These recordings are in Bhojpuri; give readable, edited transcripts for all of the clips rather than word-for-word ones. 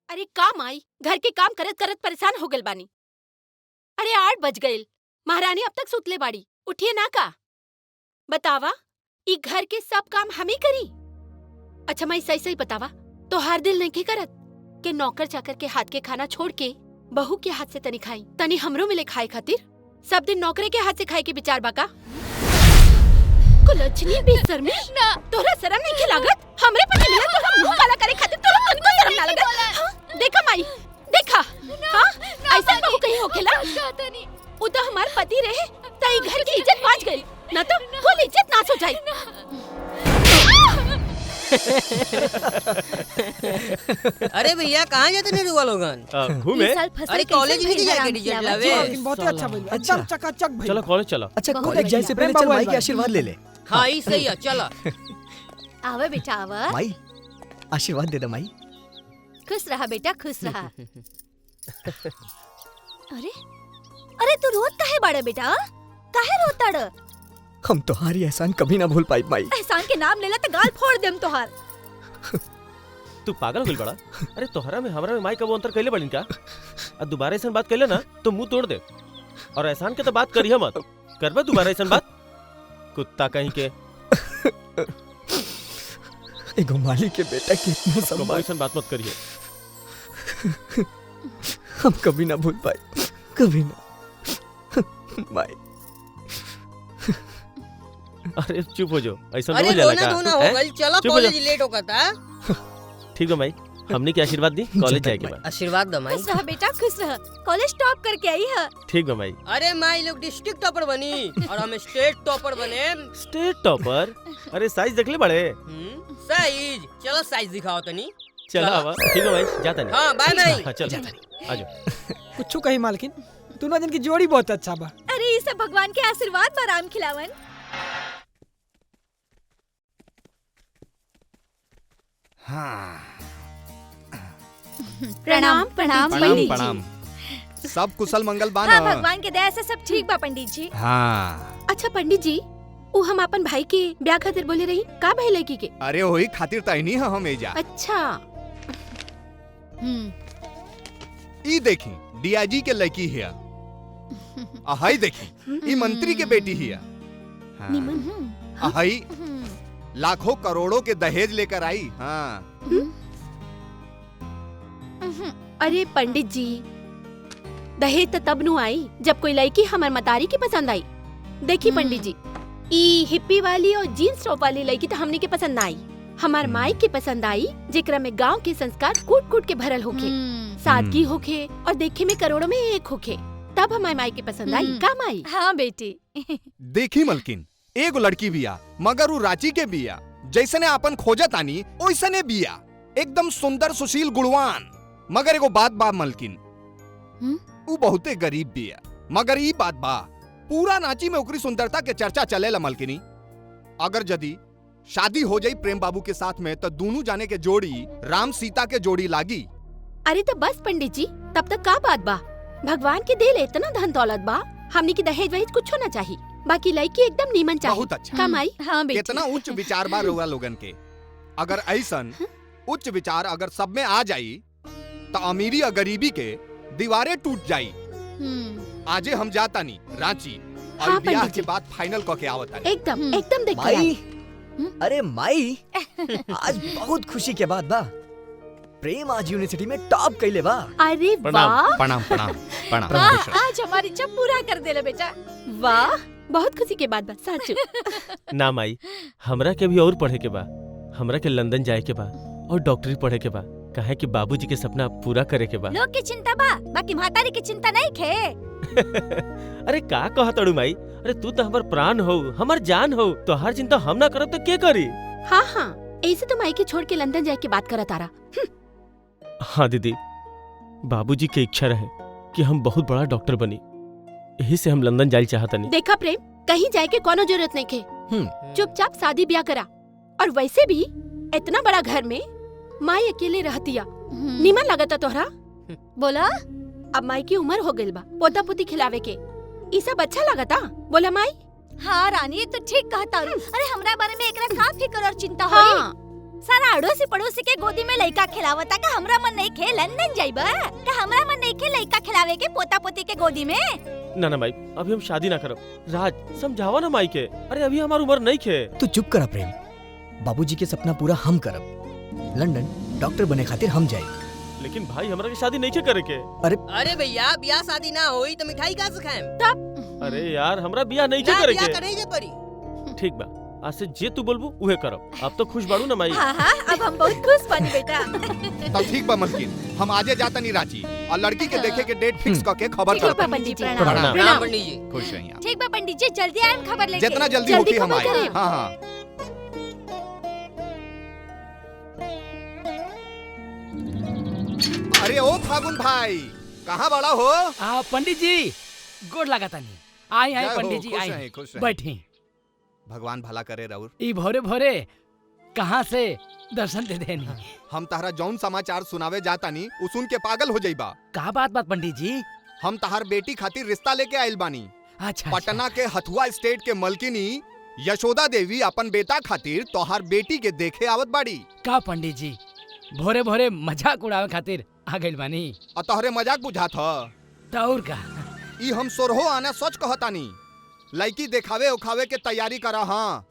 अरे काम आई, घर के काम करत करत परेशान हो गइल बानी। अरे 8 बज गइल, महारानी अब तक सुतले बाड़ी, उठिए ना का। बतावा, ई घर के सब काम हम ही करी? अच्छा माई सही सही बतावा, तोहार दिल नहीं करत के नौकर चाकर के हाथ के खाना छोड़ के बहू के हाथ से तनी खाई, तनी हमरो मिले खाए खातिर? सब दिन नौकरे के हाथ से खाए के विचार बाका? कुलच्छनी बेशर्मी ना, तोरा शर्म नहीं लागत? हमरे पति मिला तोरा मुंह काला करे खातिर तोरा तनको शर्म ना लागत? हां देखा माई, देखा हां ऐसा बहू कहीं होखेला? उ तो हमार पति रहे त ई घर की इज्जत बाँच गई, ना तो कुल इज्जत नाश हो जाई। अरे भैया कहाँ जाते नहीं रुआ लोगन? घूमे। अरे कॉलेज में जाके रिजल्ट लावे। बहुत अच्छा भइल, एकदम चकाचक भइल। चलो कॉलेज चलो। अच्छा कॉलेज जाए से पहले चल माई के आशीर्वाद ले ले। हाँ ई सही है, चलो। आवा बेटा आवा। माई आशीर्वाद दे दे माई। खुश रहा बेटा खुश रहा। अरे अरे तू रोत काहे बाड़े बेटा? काहे रोताड़? हम तोहारी एहसान कभी ना भूल पाई माई। एहसान के नाम लेला त गाल फोड़ देम तोहार। तू पागल हो गइल बड़ा? अरे तोहरा में हमरा में माई कबो अंतर कइले बड़िन का? आ दोबारा ऐसन बात कइले ना तो मुंह तोड़ दे। और एहसान के तो बात करिए मत। करबा दोबारा ऐसन बात? कुत्ता कहीं के। एगो मालिक के बेटा के इतना सम्मान, ऐसन बात मत करिए। हम कभी ना भूल पाए, कभी ना माई। अरे चुप हो जाओ, ऐसा अरे हो जाला का? दोना हो गइल, चलो कॉलेज लेट होता। ठीक है माई, हमने की आशीर्वाद दी, कॉलेज जाए के बाद। आशीर्वाद दो माई। खुश रह बेटा खुश रह, कॉलेज टॉप करके आई है। ठीक है माई। अरे माई लोग डिस्ट्रिक्ट टॉपर बनी और हम स्टेट टॉपर बने। Estate topper? अरे साइज देख ले बड़े। साइज? चलो साइज दिखाओ तनी। चलो आवा। ठीक है भाई, जाता नहीं। हाँ बाय माई। हाँ चल आ जाओ। कुछ कही मालकिन, दोनों जन की जोड़ी बहुत अच्छा बा। अरे ये सब भगवान के आशीर्वाद बा राम खिलावन। प्रणाम प्रणाम पंडित जी। सब कुशल मंगल बा हाँ ना? भगवान के दया से सब ठीक बा पंडित जी। हाँ। अच्छा पंडित जी, वो हम अपन भाई के ब्याह खातिर बोले रही, का भाई लड़की के? अरे वही खातिर तहनी है हम एजा। अच्छा। ई देखी डीआईजी के लड़की हिया। अहाई देखी ई मंत्री के बेटी हिया। हाँ। अहाई लाखों करोड़ों के दहेज लेकर आई। हाँ। अरे पंडित जी, दहेज तो तब नु आई जब कोई लड़की हमार मतारी की पसंद आई। देखी पंडित जी, ई हिप्पी वाली और जीन्स टॉप वाली लड़की तो हमने के पसंद ना आई। हमार माई के पसंद आई जेकरा में गांव के संस्कार कूट कूट के भरल होखे, सादगी होखे और देखे में करोड़ों में एक होखे, तब हमार माई के पसंद आई। का माई? हाँ बेटी। देखी मलकिन, एगो लड़की बिया मगर वो रांची के बिया। जैसने अपन खोजत आनी ओइसने बिया, एकदम सुंदर सुशील गुणवान। मगर एगो बात बा मलकिन, वो बहुते गरीब बिया। मगर ई बात बा, पूरा रांची में ओकरी सुंदरता के चर्चा चलेला मलकिनी। अगर यदि शादी हो जाई प्रेम बाबू के साथ में तो दोनों जाने के जोड़ी राम सीता के जोड़ी लागी। अरे तो बस पंडित जी, तब तक का बात बा? भगवान के दिल इतना धन दौलत बा, हमने की दहेज वहेज कुछ ना चाहिए, बाकी लड़की एकदम नीमन चाहिए। बहुत अच्छा। कमाई। हाँ बेटी। कितना उच्च विचार बा रउआ लोगन के। अगर ऐसन उच्च विचार अगर सब में आ जाई तो अमीरी और गरीबी के दीवारें टूट जाई। आजे हम जाता नहीं रांची और हाँ, ब्याह पंडित के जी। बाद फाइनल करके आवता। एकदम देख माई, अरे माई, आज बहुत खुशी के बात बा। प्रेम आज यूनिवर्सिटी में टॉप कइले बा। अरे वाह, प्रणाम प्रणाम प्रणाम। आज हमारी इच्छा पूरा कर देले बेटा। वाह, बहुत खुशी के बात बा सच। ना माई, हमरा के भी और पढ़े के बा। हमरा के लंदन जाए के बा और डॉक्टरी पढ़े के बा। काहे कि बाबूजी के सपना पूरा करे के बा। लोग की चिंता बा, बाकी महतारी की चिंता नहीं खे। अरे का कहत अड़ू माई? अरे तू तो हमार प्राण हो, हमार जान हो, तो हर चिंता हम ना करब तो के करी? हाँ हाँ, ऐसे तो माई के छोड़ के लंदन जाए की बात करत आ रहा। हाँ दीदी, बाबूजी के इच्छा रहे कि हम बहुत बड़ा डॉक्टर बनी, यही से हम लंदन जाए चाहतनी। देखा प्रेम, कहीं जाए के कोनो जरूरत नहीं खे। चुपचाप शादी ब्याह करा। और वैसे भी इतना बड़ा घर में माई अकेले रहतिया, नीमन लगता तोहरा? बोला, अब माई की उम्र हो गइल बा पोता पोती खिलावे के, ई सब अच्छा लगता? बोला माई। हाँ रानी, तो ठीक कहता। अरे हमरा बारे में एकरा का फिक्र और चिंता होई? सारा अड़ोसी पड़ोसी के गोदी में लइका खिलावता का हमरा मन नहीं खे लंदन जाइबा का हमरा मन नहीं खे लइका खिलावे के पोता पोती के गोदी में। ना माई, अभी हम शादी ना करब। राज समझावा ना माई के, अरे अभी हमार उम्र नहीं खे। तू चुप करा प्रेम, बाबूजी के सपना पूरा हम करब। लंदन डॉक्टर बने खातिर हम जाए। लेकिन भाई हमरा के शादी नहीं खे करे के। अरे भैया ब्याह शादी ना होई तो मिठाई कहाँ से खाएम? अरे यार हमरा बियाह नहीं खे ना करे ब्याह के। करे के पड़ी। ठीक बा, आज से जे तू बोलबू उहे करब। अब तो खुश बाड़ू ना माई? हाँ हाँ अब हम बहुत खुश बानी बेटा। तब ठीक बा मलकिन, हम आजे जाता नहीं रांची और लड़की के देखे के डेट फिक्स करके खबर ठीक बा करता। पंडित जी। प्रणाम। प्रणाम। प्रणाम पंडित जी। खुश रहिए आप। ठीक बा पंडित जी, जल्दी आएम खबर लेके। जितना जल्दी जल्दी होगी हम खबर आए। करें। हाँ हाँ। अरे ओ फागुन भाई, कहाँ बड़ा हो? पंडित जी गोड़ लगाता नहीं। आई जय हो, पंडित जी खुश आई, रहें, खुश रहें। बैठी। भगवान भला करे राउर। ई भोरे भोरे कहाँ से दर्शन दे देनी। हम तहरा जौन समाचार सुनावे जाता नी उ सुन के पागल हो जाइबा। का बात पंडित जी? हम तहार बेटी खातिर रिश्ता लेके आइल बानी। अच्छा पटना के हथुआ स्टेट के मलकिनी यशोदा देवी अपन बेटा खातिर तोहार बेटी के देखे आवत बाड़ी। का पंडित जी भोरे भोरे मजाक उड़ावे खातिर आ गइल बानी? और तोहरे मजाक बुझात ह। तौर का ई हम सोरहो आना सच कहतानी। लड़की देखावे उखावे के तैयारी करा। हाँ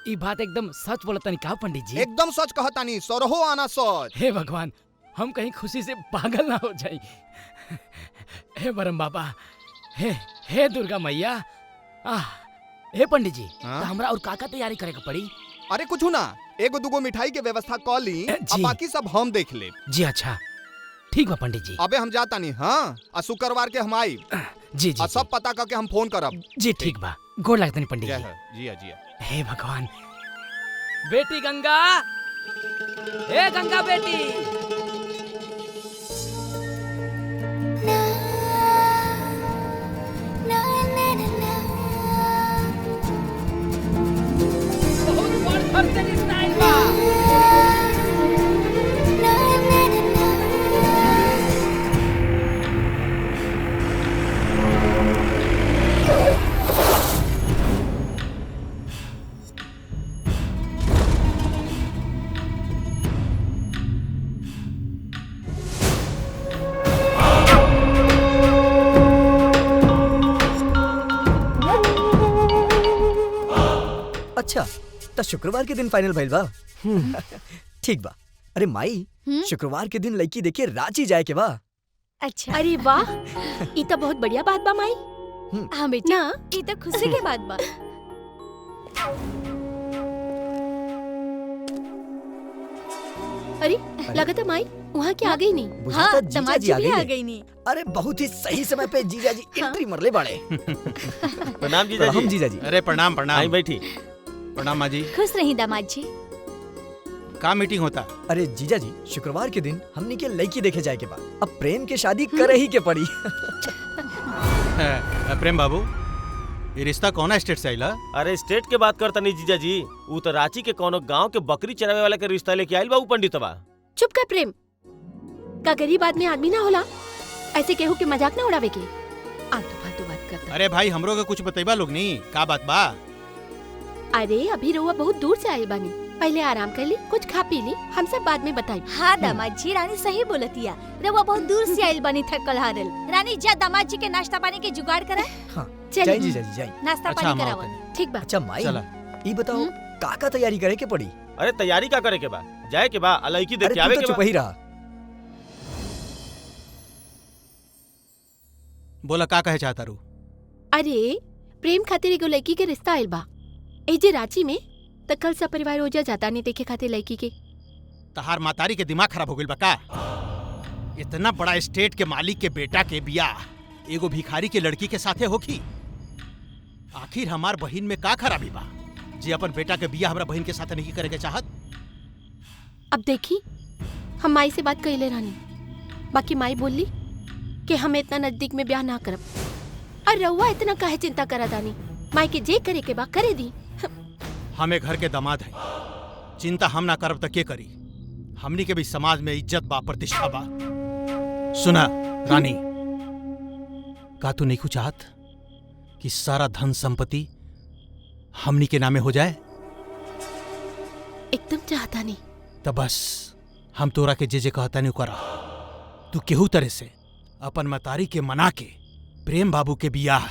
ई बात एकदम सच बोलतनी का पंडित जी? एकदम सच कहतानी, सोरहो आना सच। हे भगवान, हम कहीं खुशी से पागल ना हो जाई। हे बरम बाबा, हे दुर्गा मैया। हे पंडित जी, हाँ? तो हमरा और का तैयारी करे के पड़ी? अरे कुछ ना, एगो दुगो मिठाई के व्यवस्था कर ली और जी। बाकी सब हम देख ले। जी अच्छा ठीक बा पंडित जी। अबे हम जाता नहीं। हाँ और शुक्रवार के हम आई जी जी और सब पता करके हम फोन करब। जी ठीक बा। गोड़ लगता नहीं पंडित जय जी। हो, जिया जिया। हे भगवान। बेटी गंगा, हे गंगा बेटी। बहुत बड़ घर से रिश्ता आइल बा। अच्छा तो शुक्रवार के दिन फाइनल भइल बा। ठीक बा। अरे माई, शुक्रवार के दिन लड़की देखे रांची जाए के बा। अच्छा अरे वाह, ई तो बहुत बढ़िया बात बा माई। हाँ बेटी, ना ये तो खुशी के बात बा। अरे लगा था माई वहाँ के आ गई नहीं। बुझाता हाँ जीजा दामाद जी जी आ भी गई आ ने। गई नी। अरे बहुत ही सही समय पे जीजा जी एंट्री मरले बाड़े। प्रणाम जीजा हम जी। जीजा जी। अरे प्रणाम आई प्रणाम बैठी। प्रणाम माँ जी। खुश रही दामाद जी। का मीटिंग होता? अरे जीजा जी, शुक्रवार के दिन हमने के लड़की देखे जाए के बा। अब प्रेम के शादी करे ही के पड़ी। प्रेम बाबू, ये रिश्ता कौन स्टेट से आइला? अरे स्टेट के बात करता नहीं जीजा जी, ऊ तो रांची के कोनो गांव के बकरी चरावे वाला के रिश्ता लेके आइल बा ऊ पंडितवा। चुप कर प्रेम, का गरीब आदमी आदमी ना होला? ऐसे केहू के मजाक ना उड़ावे के। आलतू फालतू बात करता। अरे भाई हमरो के कुछ बतैबा लोग नहीं का बात बा? अरे अभी रउआ बहुत दूर से आए बानी, पहले आराम कर ली, कुछ खा पी ली, हम सब बाद में बताई। हाँ दामाद जी, रानी सही बोलतिया। रउआ बहुत दूर से आइल बनी, थकल हारल। रानी जा दामाद जी के नाश्ता पानी के जुगाड़ करा। हाँ चलिए। जाए जीजा जी जाए। नाश्ता अच्छा, पानी हम करावा। आवतनी। ठीक बा। अच्छा माई, चला। ई बताओ का तैयारी करे के पड़ी? अरे तैयारी का करे के बा? जाए के बा, लड़की देख अरे के तू आवे तो के चुप बा। ही रहा। बोला का कहे चाहता रू? अरे प्रेम खातिर एगो लड़की के रिश्ता आइल बा एजे रांची में, त कल सब परिवार हो जाता नहीं देखे खातिर लड़की के। तहार मातारी के दिमाग खराब हो गइल बा का? इतना बड़ा स्टेट के मालिक के बेटा के बियाह एगो भिखारी के लड़की के साथे होखी? आखिर हमार बहिन में का खराबी बा जे अपन बेटा के बियाह हमरा बहिन के साथे नहीं करे के चाहत? अब देखी, हम माई से बात कइले रहनी, बाकी माई बोली कि हम इतना नजदीक में ब्याह ना करब। और रउआ इतना काहे चिंता करा दानी? माई के जे करे के बा करे दी। हमें घर के दामाद है, चिंता हम ना करब त के करी? हमनी के भी समाज में इज्जत बा, प्रतिष्ठा बा। सुना रानी, का तू नहीं कुछ चाहत कि सारा धन संपत्ति हमनी के नामे हो जाए? एकदम चाहता नहीं। तो बस हम तोरा के जे कहता नहीं करा। तू केहू तरह से अपन मतारी के मना के प्रेम बाबू के बियाह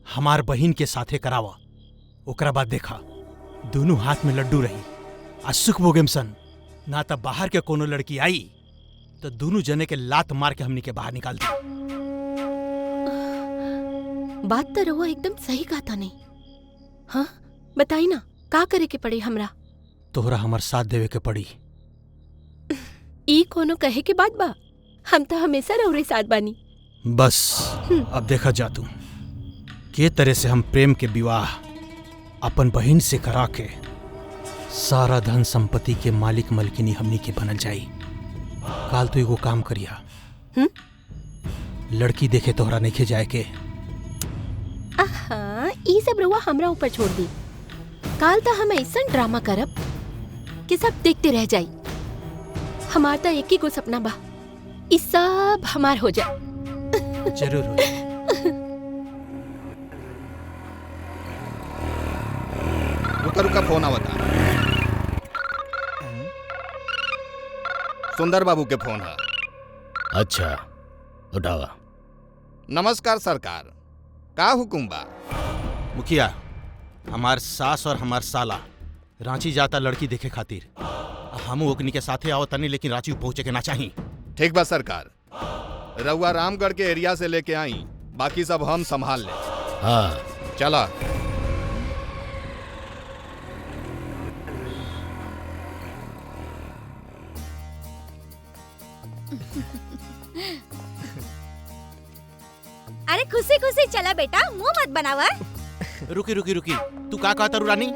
हमार बहिन के साथे करावा। ओकरा बाद देखा दोनों हाथ में लड्डू रही आ सुख भोगेम सन। ना तब बाहर के कोनो लड़की आई तो दोनों जने के लात मार के हमनी के बाहर निकाल दी। बात तो रहुआ एकदम सही कहता नहीं। हाँ बताई ना का करे के पड़ी हमरा। तोहरा हमार साथ देवे के पड़ी। ई कोनो कहे के बात बा। हम तो हमेशा रउरे साथ बानी। बस अब देखा जा तू के तरह से हम प्रेम के विवाह अपन बहिन से करा के सारा धन संपत्ति के मालिक मलकिनी हमनी के बनल जाई। काल तो एगो काम करिया। लड़की देखे तोहरा नहीं जाए के। आहा, ई सब रउआ हमरा ऊपर छोड़ दी। काल तो हम ऐसा ड्रामा करब कि सब देखते रह जाई। हमार तो एक ही को सपना बा, ई सब हमार हो जाए। जरूर हो। रुका फोन आवता। सुंदर बाबू के फोन है। अच्छा उठावा। नमस्कार सरकार, का हुकुम बा? मुखिया, हमार सास और हमार साला रांची जाता लड़की देखे खातिर। हम ओकनी के साथे आओ तनी, लेकिन रांची पहुंचे के ना चाही। ठीक बा सरकार, रउआ रामगढ़ के एरिया से लेके आई, बाकी सब हम संभाल ले। हाँ चला। अरे खुशी खुशी चला बेटा, मुंह मत बनावा। रुकी रुकी रुकी, तू का कहता रू रानी?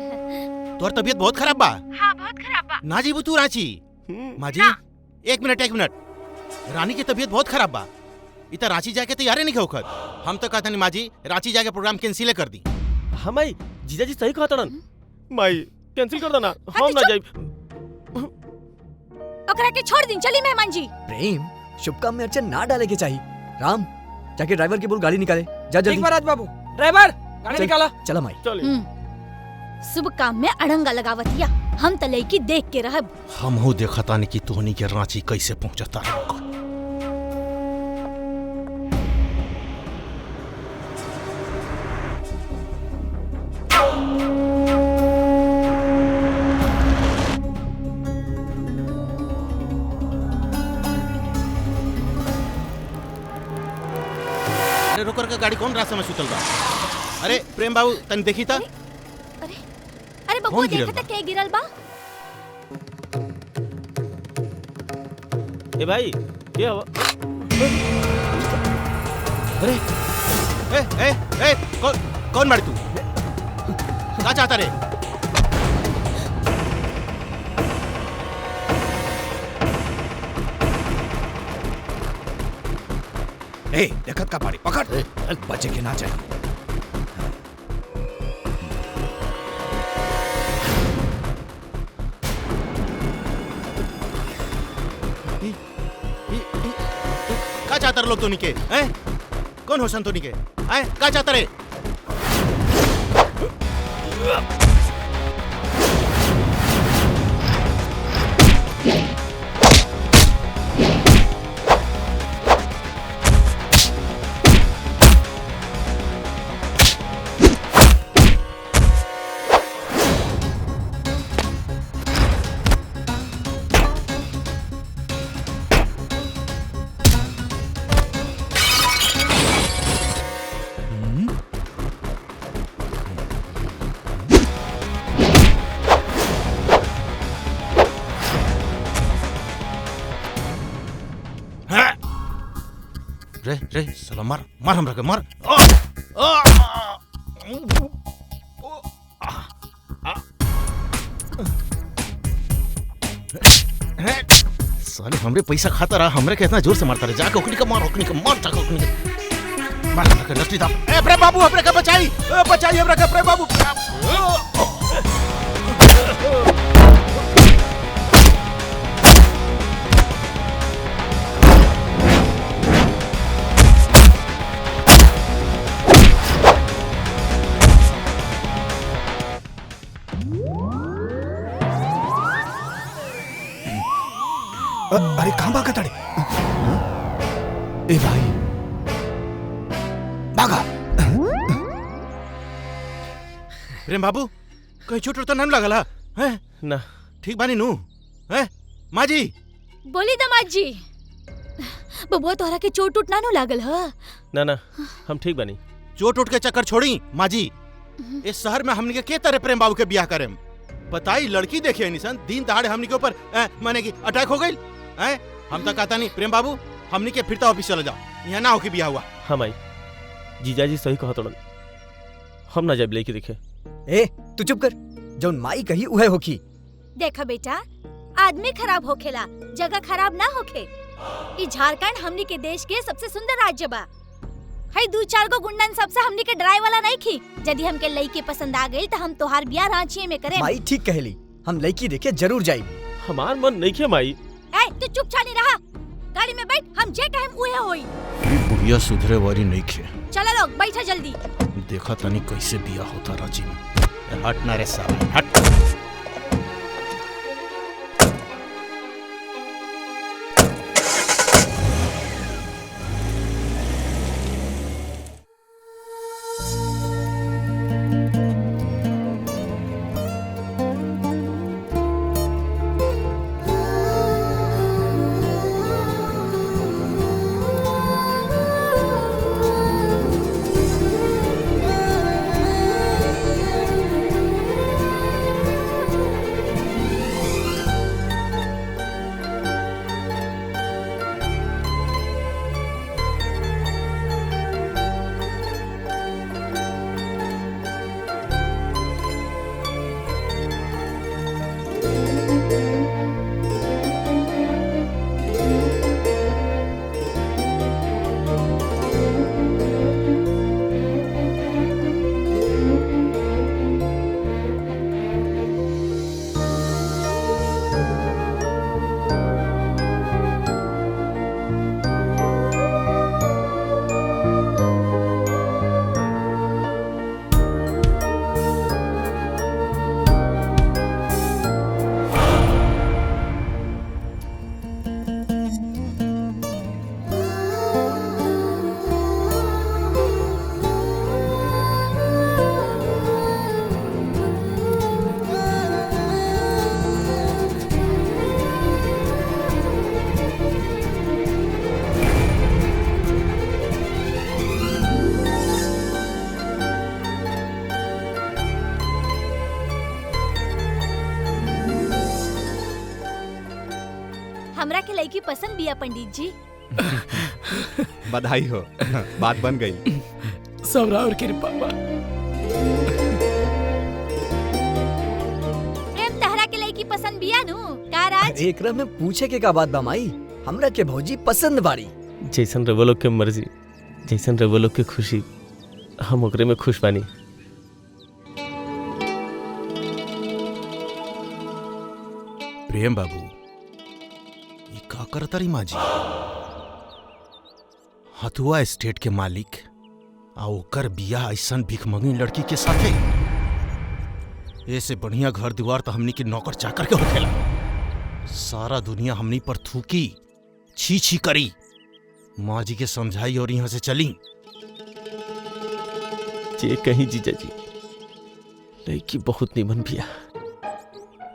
तोर तबीयत बहुत खराब बा। हाँ बहुत खराब बा। ना जीबू तू रांची? माँ जी एक मिनट। रानी की तबीयत बहुत खराब बा। इतना रांची जाके तैयारी नहीं होकर। हम तो कहते नहीं माँ जी, रांची जाके प्रोग्राम कैंसिल कर दी। हाँ माई, जीजा जी सही कहता रन। माई कैंसिल कर देना, हम ना जाई। ओकरा के छोड़ दिन, चली मेहमान जी। प्रेम, शुभ काम में अर्चन ना डाले के चाहिए। राम, जाके ड्राइवर की बोल गाड़ी निकाले। जा जल्दी। राज बाबू, ड्राइवर गाड़ी चल। निकाला। चला माई। चलिए। शुभ काम में अड़ंगा लगावतिया। हम त लईकी देख के रहब। हम हो देखा तानी कि तोहनी के रांची कैसे पहुंचता है। अरे रुकर के गाड़ी कौन रास्ते में सुतल बा? अरे प्रेम बाबू तन देखी था। अरे बबुआ कौन गिरल देखा बा? त के गिरल बा। ए भाई क्या हुआ? अरे ए कौन मारी तू? क्या चाहता रे? ए, देखत का पाड़ी पकड़। बचे के ना चाहिए। क्या चाहता रे लोग तो निके? हैं? कौन होसन तो निके? हैं? क्या चाहता रे? रे साला मार हमरा के मार। साले हमरे पैसा खाता रहा, हमरे के इतना जोर से मारता रहे। जाके ओकनी का मार जाके ओकनी का मार हमरा के लट्टी दाप। ए प्रेम बाबू हमरे के बचाई हमरा के प्रेम बाबू। अरे कहाँ भागा ताड़े? ए भाई भागा। प्रेम बाबू कहीं चोट तो नहीं लगल है? ना ठीक बानी नू है माँ जी? बोली दामाद जी, बबुआ तोहरा के चोट उठ ना नु लागल ह? ना हम ठीक बनी। चोट उठ के चक्कर छोड़ी माँ जी। इस शहर में हमने के तरह प्रेम बाबू के ब्याह करें? बताई लड़की देखे निशन दिन दहाड़े हमने के ऊपर माने की अटैक हो गई है। हम तो कहता नहीं प्रेम बाबू हमने के फिरता ऑफिस चला जाओ, यहाँ ना हो के ब्याह हुआ। हाँ माई जीजाजी सही कहा तोड़न, हम ना जब लेके देखे। ए तू चुप कर, जौन माई कही उहे होखी। देखा बेटा, आदमी खराब होखेला, जगह खराब ना होखे। ई झारखंड हमनी के देश के सबसे सुंदर राज्य बा। हई 2-4 गो गुंडन सबसे हमनी के डराए वाला नहीं खी। यदि हमके लड़की पसंद आ गई तो हम तोहार ब्याह रांची में करें। माई ठीक कहली, हम लड़की देखे जरूर जाई। हमार मन नहीं खे माई। ए तू चुप चाली रहा, गाड़ी में बैठ, हम जे कहें उहे होई। बुढ़िया सुधरे वाली नहीं खे। चलो लोग बैठा जल्दी। देखा तनी कैसे ब्याह होता रांची में। हट ना रे साला हट। हमरा के लड़की पसंद बिया पंडित जी। बधाई हो, बात बन गई। सब राउर कृपा बा। प्रेम तहरा के लड़की पसंद बिया नु का राज? एकरा में पूछे के का बात बा माई, हमरा के भौजी पसंद बाड़ी। जैसन रवो लोग के मर्जी, जैसन रवो लोग के खुशी, हम ओकरे में खुश बानी। प्रेम बाबू ये का करता रही माँ जी? हथुआ स्टेट के मालिक आ ओकर बियाह ऐसन भिखमंगी लड़की के साथे। ऐसे बढ़िया घर द्वार तो हमनी के नौकर चाकर के होखेला। सारा दुनिया हमनी पर थूकी, छी छी करी। माँ जी के समझाई और यहाँ से चली। जे कहीं जीजा जी, लड़की बहुत निमन बिया।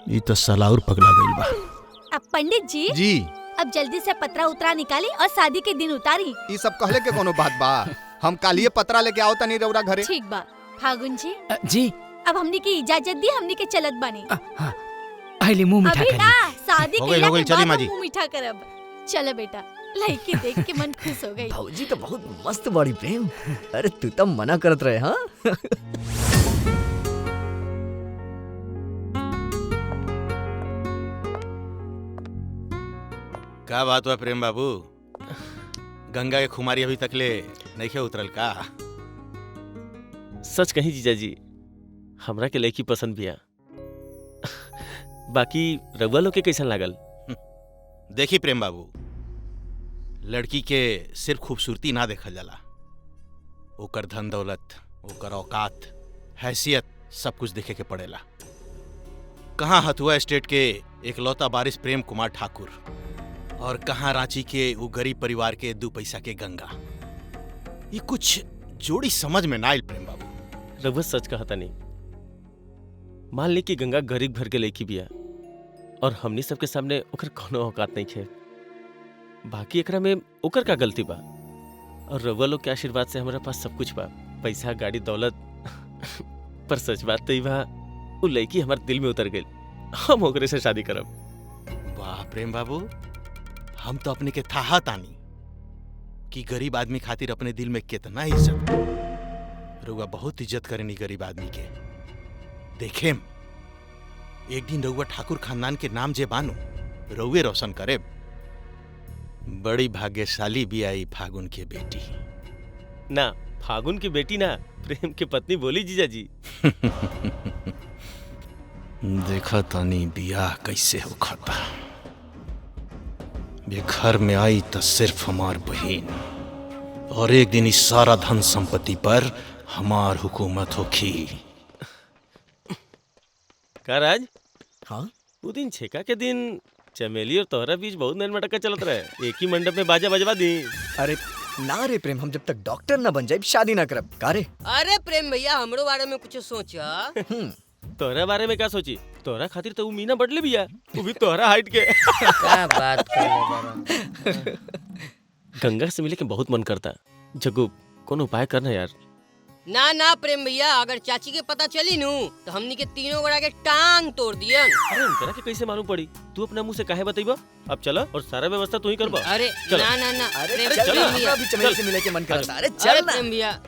ये तो सलाउर पगला गई बा। अब पंडित जी जी अब जल्दी से पतरा उतरा निकाली और शादी के दिन उतारी। ये सब कहले के कोनो बात बा? हम कालिए पतरा लेके आओ तनी रउरा घरे। ठीक बा फागुन जी, जी अब हमनी की इजाजत दी, हमनी के चलत बानी। हाँ आइली मुंह मीठा अभी करी। ना, शादी हो के गई, हो गई, बाद चली माँ जी। मुंह मीठा करब। चलो बेटा, लड़की देख के मन खुश हो गई। भौजी तो बहुत मस्त बाड़ी प्रेम। अरे तू तो मना करत रहे हाँ। का बात हुआ प्रेम बाबू? गंगा के खुमारी अभी तक ले नहीं उतरल का? सच कहीं जीजा जी, हमरा के लड़की पसंद बिया। बाकी रउआ लोग के कैसन लागल? देखी प्रेम बाबू, लड़की के सिर्फ खूबसूरती ना देखल जाला, ओकर धन दौलत, ओकर औकात, हैसियत सब कुछ देखे के पड़ेला। कहाँ हथुआ स्टेट के एकलौता बारिश प्रेम कुमार ठाकुर और कहाँ रांची के वो गरीब परिवार के 2 पैसा के गंगा। ये कुछ जोड़ी समझ में ना आइल प्रेम बाबू। रघुवर सच कहा था नहीं। मान ली कि गंगा गरीब घर के लड़की बिया और हमनी सबके सामने ओकर कोनो औकात नहीं खे। बाकी एकरा में ओकर का गलती बा? और रघुवर लोग के आशीर्वाद से हमारा पास सब कुछ बा, पैसा गाड़ी दौलत। पर सच बात तो बा, वो लड़की हमारे दिल में उतर गई। हम ओकरे से शादी करब। वाह प्रेम बाबू, हम तो अपने के थाहा तानी कि गरीब आदमी खातिर अपने दिल में कितना इज्जत। रउआ बहुत इज्जत करेनी गरीब आदमी के। देखेम एक दिन रउआ ठाकुर खानदान के नाम जे बानो रउए रोशन करे। बड़ी भाग्यशाली भी आई फागुन के बेटी। ना फागुन की बेटी ना, प्रेम की पत्नी बोली जीजा जी। देखा तानी बियाह कैसे हो खाता। ये घर में आई तो सिर्फ हमार बहन, और एक दिन इस सारा धन संपत्ति पर हमार हुकूमत होखी। का राज? हाँ वो दिन छेका के दिन चमेली और तोहरा बीच बहुत नैन मटक्का चलत रहे। एक ही मंडप में बाजा बजवा दी। अरे ना रे प्रेम, हम जब तक डॉक्टर ना बन जाए शादी ना करब। का रे? अरे प्रेम भैया हमरो बारे में कुछ सोचा। तोहरा बारे में क्या सोची? तोहरा खातिर तो वो मीना बढ़ले बिया, वो भी तोहरा हाइट के। क्या बात कर रहे हो? गंगा से मिले के बहुत मन करता। जग्गू कोनो उपाय करना यार। ना ना प्रेम भैया, अगर चाची के पता चली नू तो हमनी के तीनों बड़ा के टांग तोड़ दियन। अरे उनकरा के कैसे मालूम पड़ी? तू अपना मुंह से काहे बतईबा? अब चला और सारा व्यवस्था तू ही करबा। अरे चलो। ना ना ना अरे प्रेम चल, प्रेम हमरा भैया, भी चमेली से मिले के मन करता। अरे चल अरे ना। प्रेम भैया।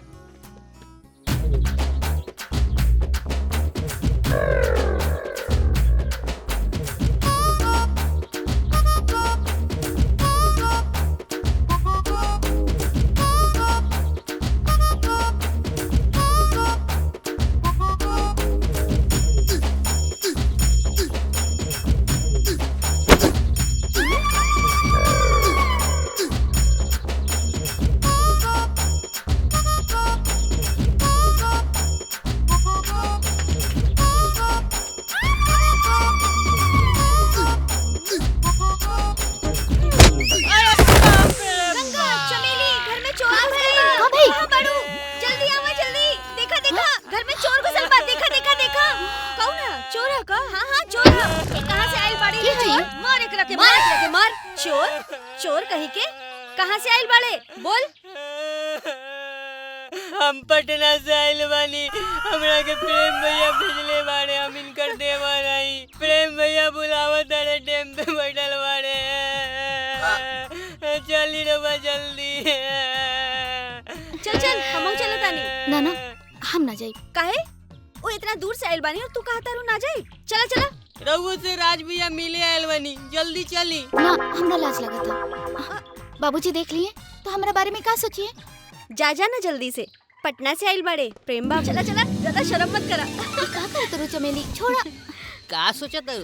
हम पटना से आइल बानी, हमरा के प्रेम भैया भेजले बाड़े, हम इनकर देवा नहीं। प्रेम भैया बुलावत अरे डैम पे बैठल बाड़े। चली रवा जल्दी। चल चल हम चलत तानी। ना ना हम ना जाई। काहे? ओ इतना दूर से आइल बानी और तू कहा तारू ना जाई? चला चला। रघु से राज भैया मिले आइल बानी, जल्दी चली। ना हमरा लाज लगा था। बाबूजी देख लिए तो हमारा बारे में क्या सोचिए? जा जा ना जल्दी से, पटना से आइल बाड़े प्रेम बाबू। चला चला, ज्यादा शर्म मत करा। का करत रो चमेली? छोड़ा। का सोचा तू?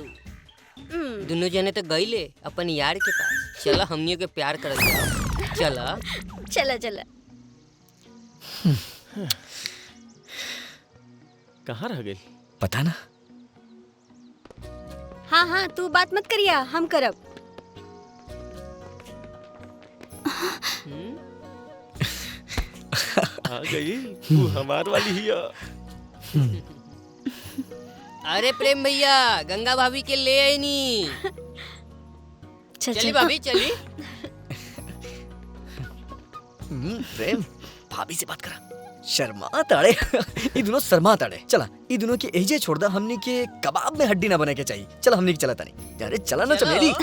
दोनों जने तो गईले अपन यार के पास। चला हमनियों के प्यार कर। चला चला चला। कहाँ रह गई? पता ना। हाँ हाँ तू बात मत करिया, हम करब। आ गई तू हमार वाली ही। अरे प्रेम भैया गंगा भाभी के ले आई नी। चली भाभी चली। प्रेम भाभी से बात करा। शर्मा ताड़े। ये दोनों शर्मा ताड़े। चला ये दोनों की एजे छोड़ दा, हमनी के कबाब में हड्डी ना बने के चाहिए। चला हमनी के चला तानी। अरे चला ना चमेली।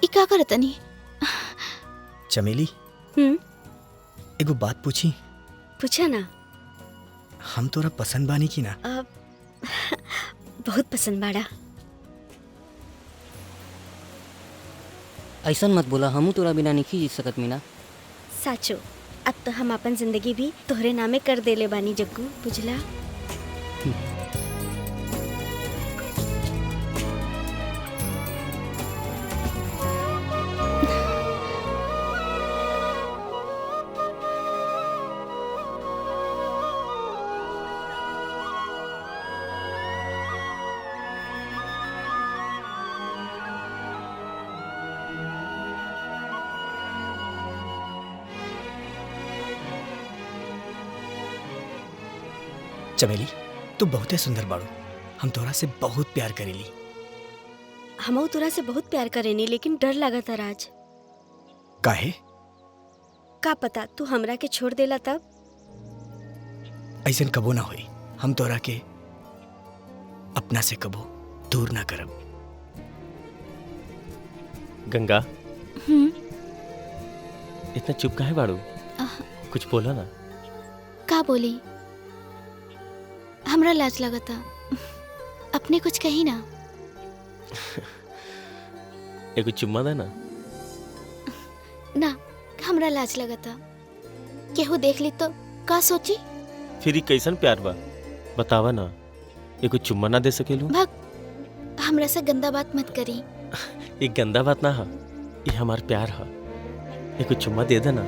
क्या करत नहीं? चमेली एगो बात पूछी? पूछा ना। हम तोरा पसंद बानी की ना? बहुत पसंद बाड़ा। ऐसा मत बोला, हमू तोरा बिना नहीं जी सकत मीना। साचो, अब तो हम अपन जिंदगी भी तोहरे नामे कर देले बानी जग्गू, बुझला? चमेली तू बहुते सुंदर बाड़ू, हम तोरा से बहुत प्यार करेली। हमहू तोरा से बहुत प्यार करेनी, लेकिन डर लगता राज। काहे? का पता तू हमरा के छोड़ देला तब। ऐसन कबो ना होई, हम तोरा के अपना से कबो दूर ना करब। गंगा इतना चुप काहे बाड़ू? कुछ बोला ना। का बोली? हमरा लाज लगता, अपने कुछ कही ना। एगो चुम्मा दे ना। ना, हमरा लाज लगता, केहू देख ली तो का सोची? फिर ई कैसन प्यार बा बतावा ना। एगो चुम्मा ना दे सकेलू? भग, हमरा से गंदा बात मत करी। ये गंदा बात ना है, ये हमार प्यार है। एगो चुम्मा दे देना।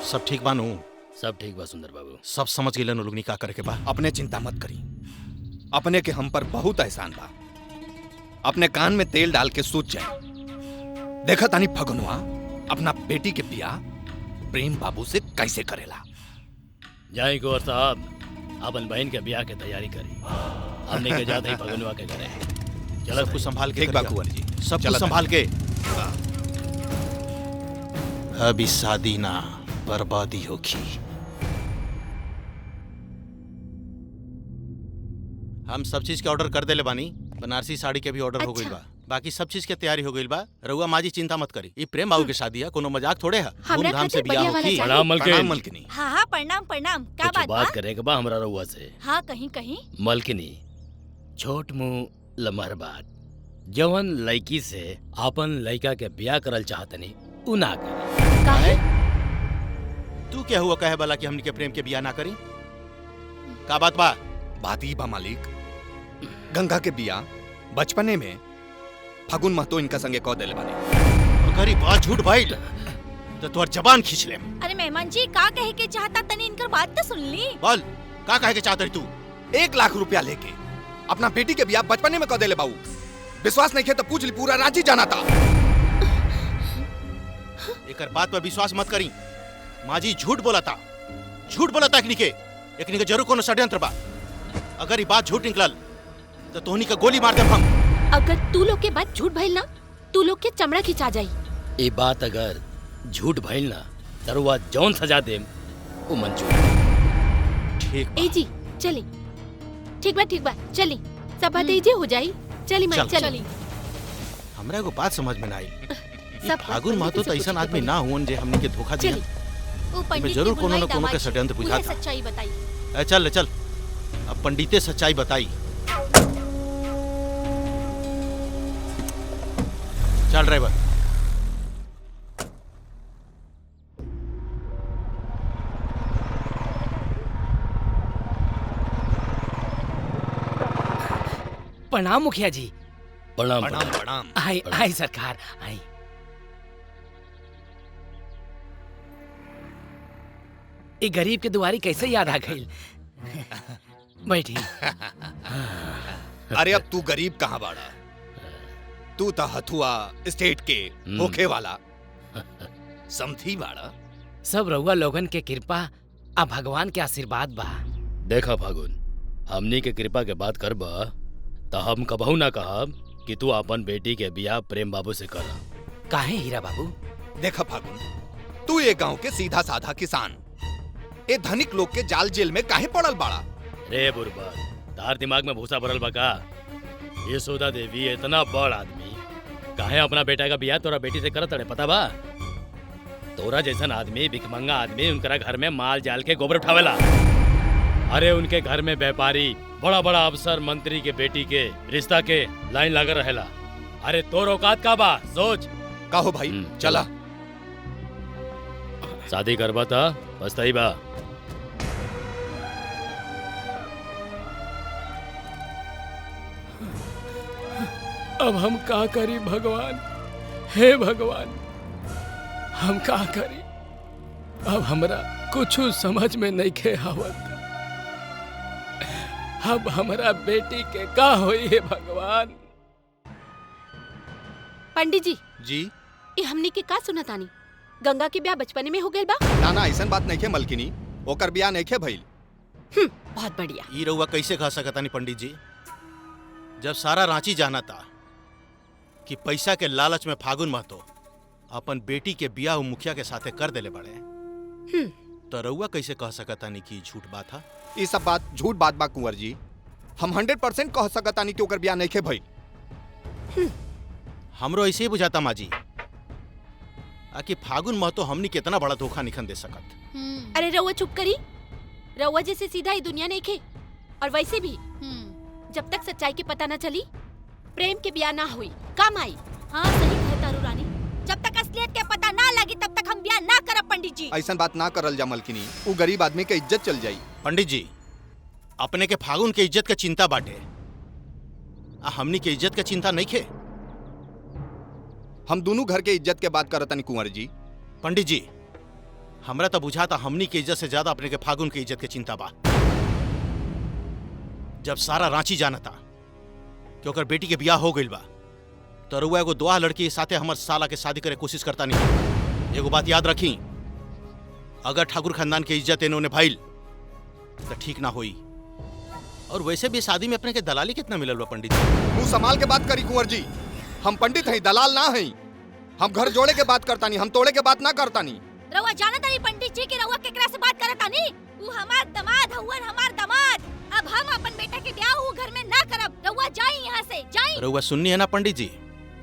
सब ठीक बानू? सब ठीक बा सुंदर बाबू। सब समझ गए लोग का करे के बा। अपने चिंता मत करी, अपने के हम पर बहुत एहसान बा। अपने कान में तेल डाल के सोच जाए। देखा तानी फगुनवा अपना बेटी के बियाह प्रेम बाबू से कैसे करेला। जाई गोर साहब, अपन बहन के ब्याह के तैयारी करी। हमने के जाते ही फगुनवा के घरे। चलो कुछ संभाल के एक बार कुंवर जी, सब चला कुछ संभाल के। अभी शादी ना बर्बादी होगी। हम सब चीज के ऑर्डर कर देले बानी। बनारसी साड़ी के भी ऑर्डर हो गइल बा। बाकी सब चीज के तैयारी हो गइल बा। रउआ माजी चिंता मत करी। ये प्रेम बाबू के शादी है, कोनो मजाक थोड़े है। धूमधाम से बियाह होगी। प्रणाम मलकिन। मलकिनी। हाँ हाँ प्रणाम प्रणाम। का कुछ बात बात बा? करे के बा हमरा रउआ से। हाँ कहीं कहीं। मलकिनी, छोट मुंह लमहर बात, जवन लड़की से अपन लड़का के ब्याह करल चाहतनी उ ना करे। काहे? तू क्या हुआ कहे वाला कि हमनी के प्रेम के बियाह ना करी? का बात बा? बात ही बा मालिक, गंगा के बियाह बचपने में फगुन महतो इनका संगे कह देले बानी। अगर ई बात झूठ भइल तो तोर जबान खींच लेम। अरे मेहमान जी का कहे के चाहता तनी इनकर बात तो सुन ली। बोल का कहे के चाहत रही तू? 1 लाख रुपया लेके अपना बेटी के बियाह बचपने में कह देले बाबू। विश्वास नहीं किया तो पूछ ली, पूरा रांची जाना था। एकर बात पर विश्वास मत करी। माजी झूठ बोला था एकनी के जरूर कोनो षड्यंत्र बा। अगर ये बात झूठ निकलल तो तोहनी का गोली मार देम हम। अगर तू लोग के बात झूठ भइल ना, तू लोग के चमड़ा खिंचा जाई। ये बात अगर झूठ भइल ना, तरुआ जौन सजा देम वो मंजूर। ठीक ए जी चली। ठीक बा चली। सब बात एजे हो जाई। चली माई चल। चली। हमरा को बात समझ में ना आई। सब फागुन महतो तो ऐसा आदमी ना हुन जे हमनी के धोखा दिया। वो पंडित जरूर की कोनो न बुलवाई कोनो के दामाद षड्यंत्र जी, बुझा उहे था। सच्चाई बताई। चल अब पंडिते सच्चाई बताई। चल ड्राइवर। प्रणाम मुखिया जी। प्रणाम प्रणाम प्रणाम। आई सरकार आई। ये गरीब के दुआरी कैसे याद आ गई? बैठी। अरे अब तू गरीब कहाँ बाड़ा? तू तो हथुआ स्टेट के होखे वाला समधी बाड़ा। सब रउआ लोगन के कृपा आ भगवान के आशीर्वाद बा। देखा फागुन, हमनी के कृपा के बात करबा तो हम कबहू ना कहब कि तू अपन बेटी के बियाह प्रेम बाबू से कर। काहे हीरा बाबू? देखा फागुन, तू ये गांव के सीधा साधा किसान, ए धनिक लोग के जाल जेल में काहे पड़ल बाड़ा? रे बुरबा, तार दिमाग में भूसा भरल बा का? ये सोदा देवी इतना बड़ आदमी काहे अपना बेटा का बियाह तोरा बेटी से करत अड़े पता बा? तोरा जैसन आदमी, भिखमंगा आदमी उनकरा घर में माल जाल के गोबर उठावेला। अरे उनके घर में व्यापारी, बड़ा बड़ा अफसर, मंत्री के बेटी के रिश्ता के लाइन लगा रहेला। अरे तोर औकात का बा? सोच। कहो भाई चला। शादी करबा था पछताई बा। अब हम का करी भगवान, हे भगवान, हम का करी? अब हमरा कुछ समझ में नहीं खे आवत। अब हमरा बेटी के का होई है भगवान? पंडित जी जी ये हमनी के का सुनत आनी? गंगा के ब्याह बचपने में हो गइल बा? ना ना ऐसन बात नहीं खे मलकिनी, ओकर बियाह नहीं खे भइल। बहुत बढ़िया। ई रउआ कैसे कह सकतानी पंडित जी, जब सारा रांची जाना था कि पैसा के लालच में फागुन महतो अपन बेटी के बियाह मुखिया के साथे कर देले बड़े, तो रउआ कैसे कह सकतानी कि झूठ बात है? ये सब बात झूठ बात बा कुंवर जी। हम 100% कह सकतानी कि ओकर बियाह नहीं खे भइल। हमरो ऐसे ही बुझाता माँ जी कि फागुन महतो हमनी कितना बड़ा धोखा निखन दे सकत। अरे रउआ चुप करी। रउआ जैसे सीधा ही दुनिया नहीं खे। और वैसे भी जब तक सच्चाई के पता न चली प्रेम के ब्याह ना हुई काम आई। हाँ सही कहे तारू रानी, जब तक असलियत के पता ना लगी तब तक हम ब्याह ना करब पंडित जी। ऐसन बात ना करल जा मलकिनी, वो गरीब आदमी के इज्जत चल जाई। पंडित जी अपने के फागुन के इज्जत के चिंता बाटे, हमनी के इज्जत के चिंता नहीं खे। हम दोनों घर के इज्जत के बात करतनी कुंवर जी। पंडित जी हमरा तो बुझाता हमनी के इज्जत से ज्यादा अपने के फागुन के इज्जत के चिंता बा। जब सारा रांची जाना था कि ओकर बेटी के बियाह हो गइल बा, तो रुआ एगो दुआ लड़की के साथे हमर साला के शादी करे कोशिश करता नहीं। एगो बात याद रखी, अगर ठाकुर खानदान के इज्जत इन्होंने भइल तो ठीक ना होई। और वैसे भी शादी में अपने के दलाली कितना मिलल बा पंडित जी? मुंह संभाल के बात करी कुंवर जी। हम पंडित हैं, दलाल ना हैं। हम घर जोड़े के बात करता नहीं, हम तोड़े के बात ना करता नहीं। रउआ जानत नहीं पंडित जी कि रउआ केकरा से बात करत आनी? वो हमार दामाद हउवन, हमार दामाद। अब हम अपन बेटा के ब्याह वो घर में ना करब। रउआ जाई यहाँ से, जाई। रउआ सुननी है ना पंडित जी,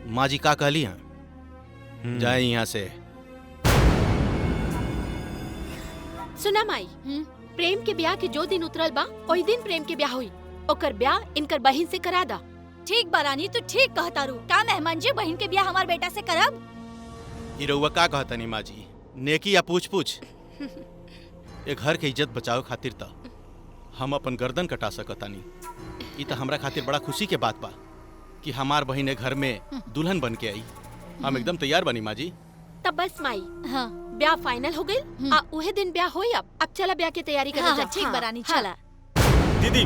माँ जी का कहली हैं? जाए यहाँ से। सुना माई, प्रेम के ब्याह के जो दिन उतरल बा ओही दिन प्रेम के ब्याह हुई। ओकर ब्याह इनकर बहिन से करा दा। ठीक बा रानी, तू ठीक कहता रू। का मेहमान जी बहन के ब्याह हमार बेटा से करब? ई रउआ का कहतनी माँ जी, नेकी या पूछ पूछ? एक घर के इज्जत बचाओ खातिर त हम अपन गर्दन कटा सकतानी। ई त हमरा खातिर बड़ा खुशी के बात बा कि हमार बहन एक घर में दुल्हन बन के आई। हम एकदम तैयार बनी माँ जी। तब बस माई, हाँ ब्याह फाइनल हो गई। आ उहे दिन ब्याह होई। अब चला ब्याह की तैयारी कर। हाँ, ठीक बा रानी, चला। दीदी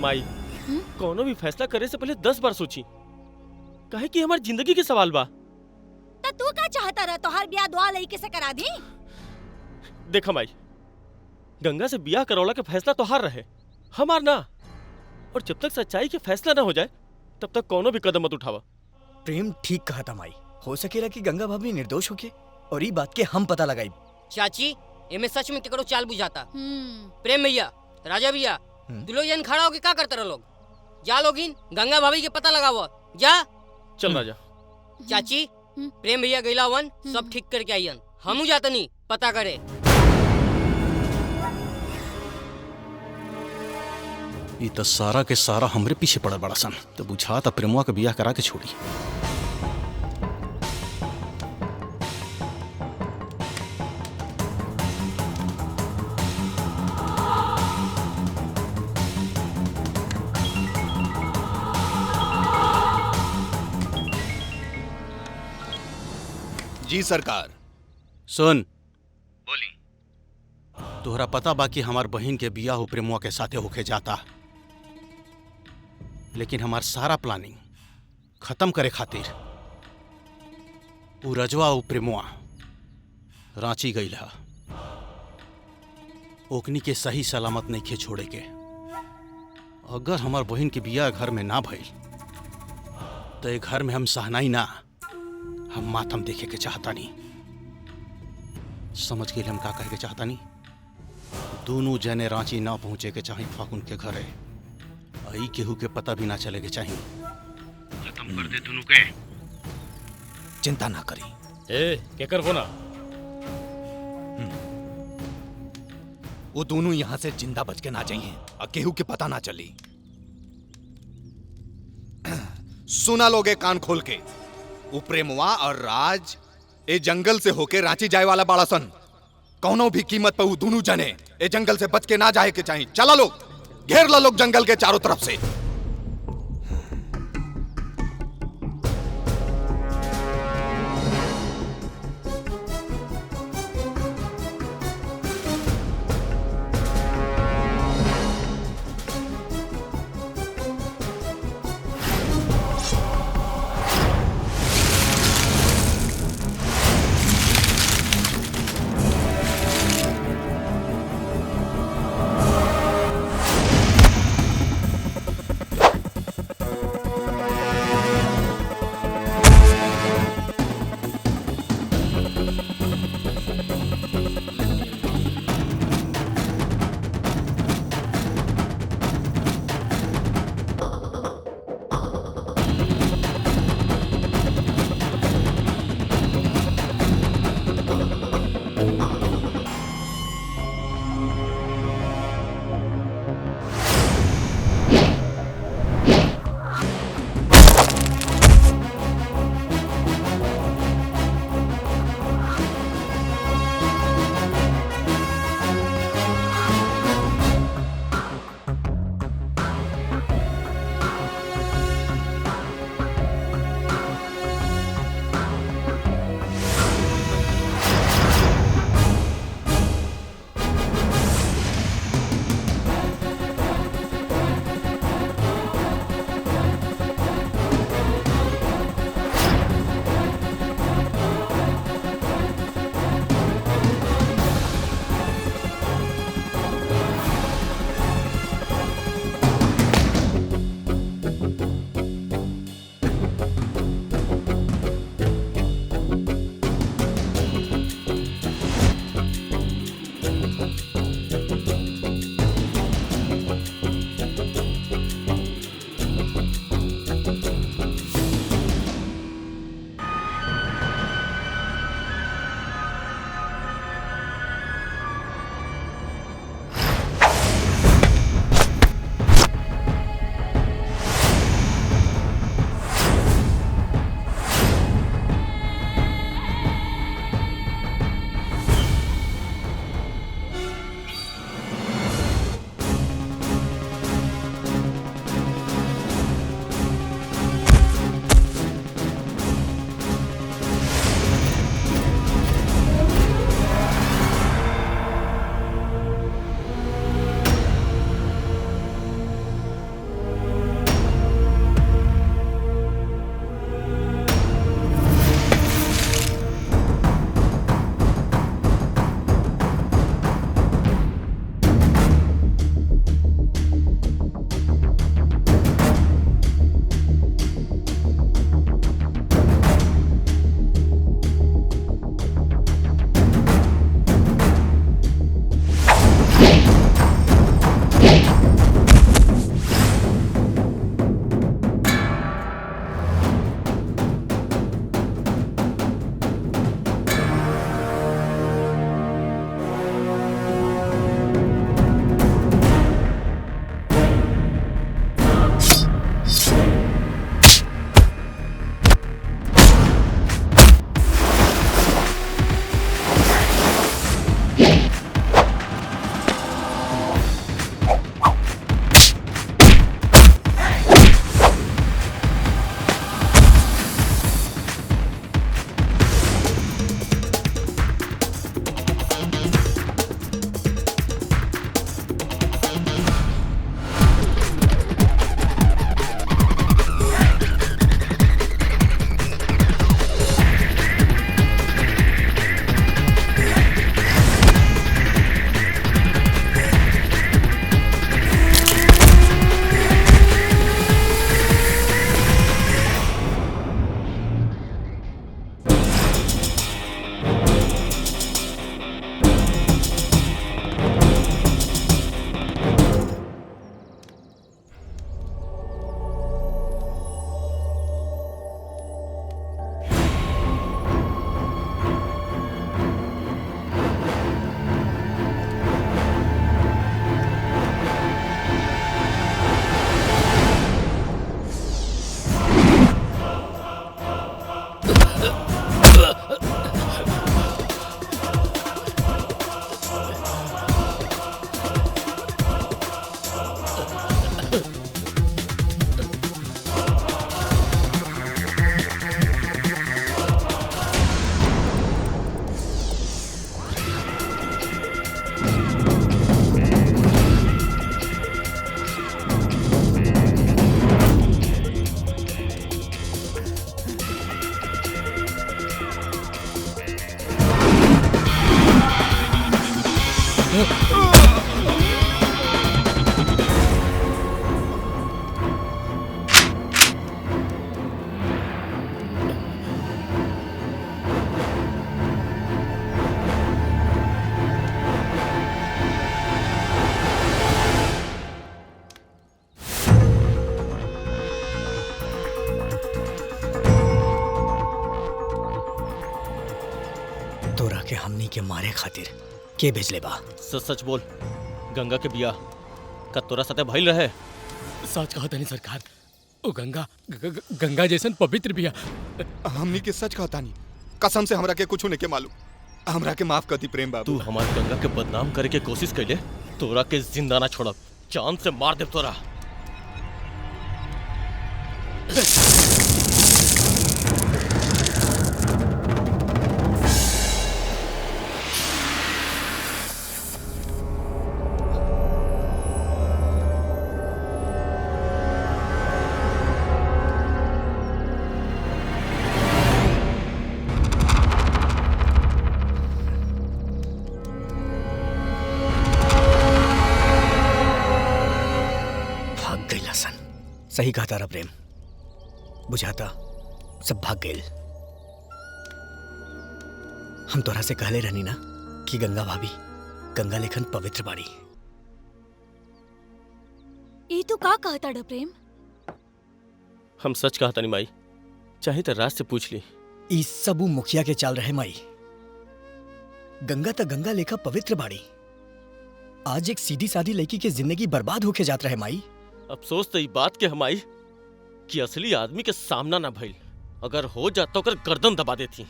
माई, कोनो भी फैसला करे से पहले 10 बार सोची, काहे कि हमारी जिंदगी के सवाल बा। तो तू का चाहता रहा तोहार ब्याह दुआ लइके से करा दी? देखा माई, गंगा से बियाह करौला के फैसला तो हार रहे, हमार ना। और जब तक सच्चाई के फैसला ना हो जाए तब तक कोनो भी कदम मत उठावा। प्रेम ठीक कहा था माई। हो सकेला कि गंगा भाभी निर्दोष होके और ये बात के हम पता लगाई। चाची एमे सच में केकरो चाल बुझाता। प्रेम भैया, राजा भैया, तू लोग जन खड़ा होके का करते रहो लोग? जा लोगिन गंगा भाभी के पता लगावा। जा चल राजा। चाची प्रेम भैया गइला वन, सब ठीक करके आइयन। हमू जातनी पता करे। ई तो सारा के सारा हमरे पीछे पड़ल बड़ा सन, तो बुझा था प्रेमुआ के बियाह करा के छोड़ी। जी सरकार। सुन बोली, तोहरा पता बा कि हमार बहन के बियाह हो प्रेमुआ के साथे होके जाता, लेकिन हमार सारा प्लानिंग खत्म करे खातिर उ रजवा उ प्रेमुआ रांची गइल हा। ओकनी के सही सलामत नहीं खे छोड़े के। अगर हमार बहन के बियाह घर में ना भइल तो ये घर में हम सहनाई ना, हम मातम देखे के चाहता नहीं। समझ गए हम का कहे के चाहता नहीं? दोनों जने रांची ना पहुंचे के चाहिए फागुन के घरे। आई केहू के पता भी ना चले के चाहिए। खत्म कर दे दोनों के। चिंता ना करी। ए केकर फोना? वो दोनों यहाँ से जिंदा बच के ना जाइए और केहू के पता ना चली। सुना लोगे कान खोल के, वो प्रेमवा और राज ए जंगल से होके रांची जाए वाला बाड़ा सन। कौनो भी कीमत पे वो दोनों जने ए जंगल से बच के ना जाए के चाहिए। चला लोग, घेर ला लोग जंगल के चारों तरफ से। तोरा के हमनी के मारे खातिर के भेजले बा? सच सच बोल, गंगा के बिया का तोरा साथे भइल रहे? सच कहा तनी सरकार, ओ गंगा जैसन पवित्र बिया। हमनी के सच कहता नहीं, कसम से हमरा के कुछ नहीं के मालूम। हमरा के माफ कर दी प्रेम बाबू। तू हमार गंगा के बदनाम करे के कोशिश कैले, तोरा के जिंदा ना छोड़ब, जान से मार दे तोरा। सही कहा तारा प्रेम, बुझाता सब भाग गए। हम तोरा से कहले रहनी ना कि गंगा भाभी गंगा लेखन पवित्र बाड़ी। ई तू का कहता डा प्रेम? हम सच कहा तनी माई, चाहे तो राज से पूछ ली। ई सबू मुखिया के चाल रहे माई। गंगा तो गंगा लेखा पवित्र बाड़ी, आज एक सीधी सादी लड़की की जिंदगी बर्बाद होके जात रहे माई। अफसोस तो ई बात के हमाई कि असली आदमी के सामना ना भइल, अगर हो जाता ओकर गर्दन दबा देती।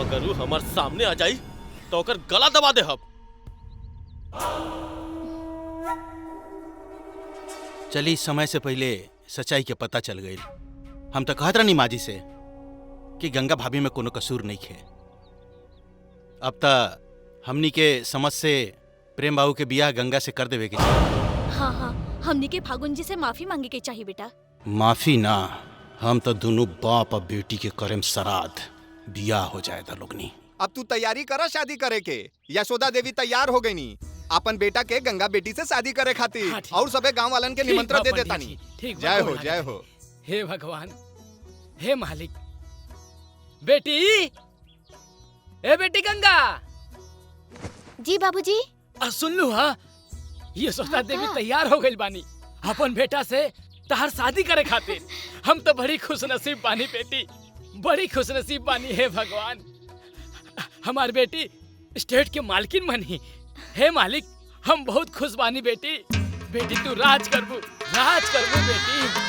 अगर वो हमार सामने आ जाई तो ओकर गला दबा दे। हम चली समय से पहले सच्चाई के पता चल गई। हम तो कहत रहनी माजी से कि गंगा भाभी में कोनो कसूर नहीं है। अब तक हमनी के समझ से प्रेम बाबू के बियाह गंगा से कर देवे के चाहिए। हाँ हाँ, हमनी के फागुन जी से माफी मांगे के चाहिए बेटा। माफी ना, हम तो दोनों बाप और बेटी के करेम श्राद्ध, बियाह हो जाए था लोगनी। अब तू तैयारी करा शादी करे के। यशोदा देवी तैयार हो गई नी अपन बेटा के गंगा बेटी से शादी करे खातिर। हाँ, और सबे गांव वालन के निमंत्रण दे देता नी। जय हो जय हो। हे भगवान, हे मालिक। बेटी, ए बेटी गंगा। जी बाबूजी। सुन लू हा, ये सोचता देवी तैयार हो गई बानी अपन बेटा से तहार शादी करे खातिर। हम तो बड़ी खुश नसीब बानी बेटी, बड़ी खुश नसीब बानी। हे भगवान, हमार बेटी स्टेट के मालकिन बनी। हे मालिक, हम बहुत खुश बानी बेटी। बेटी तू राज करबू बेटी।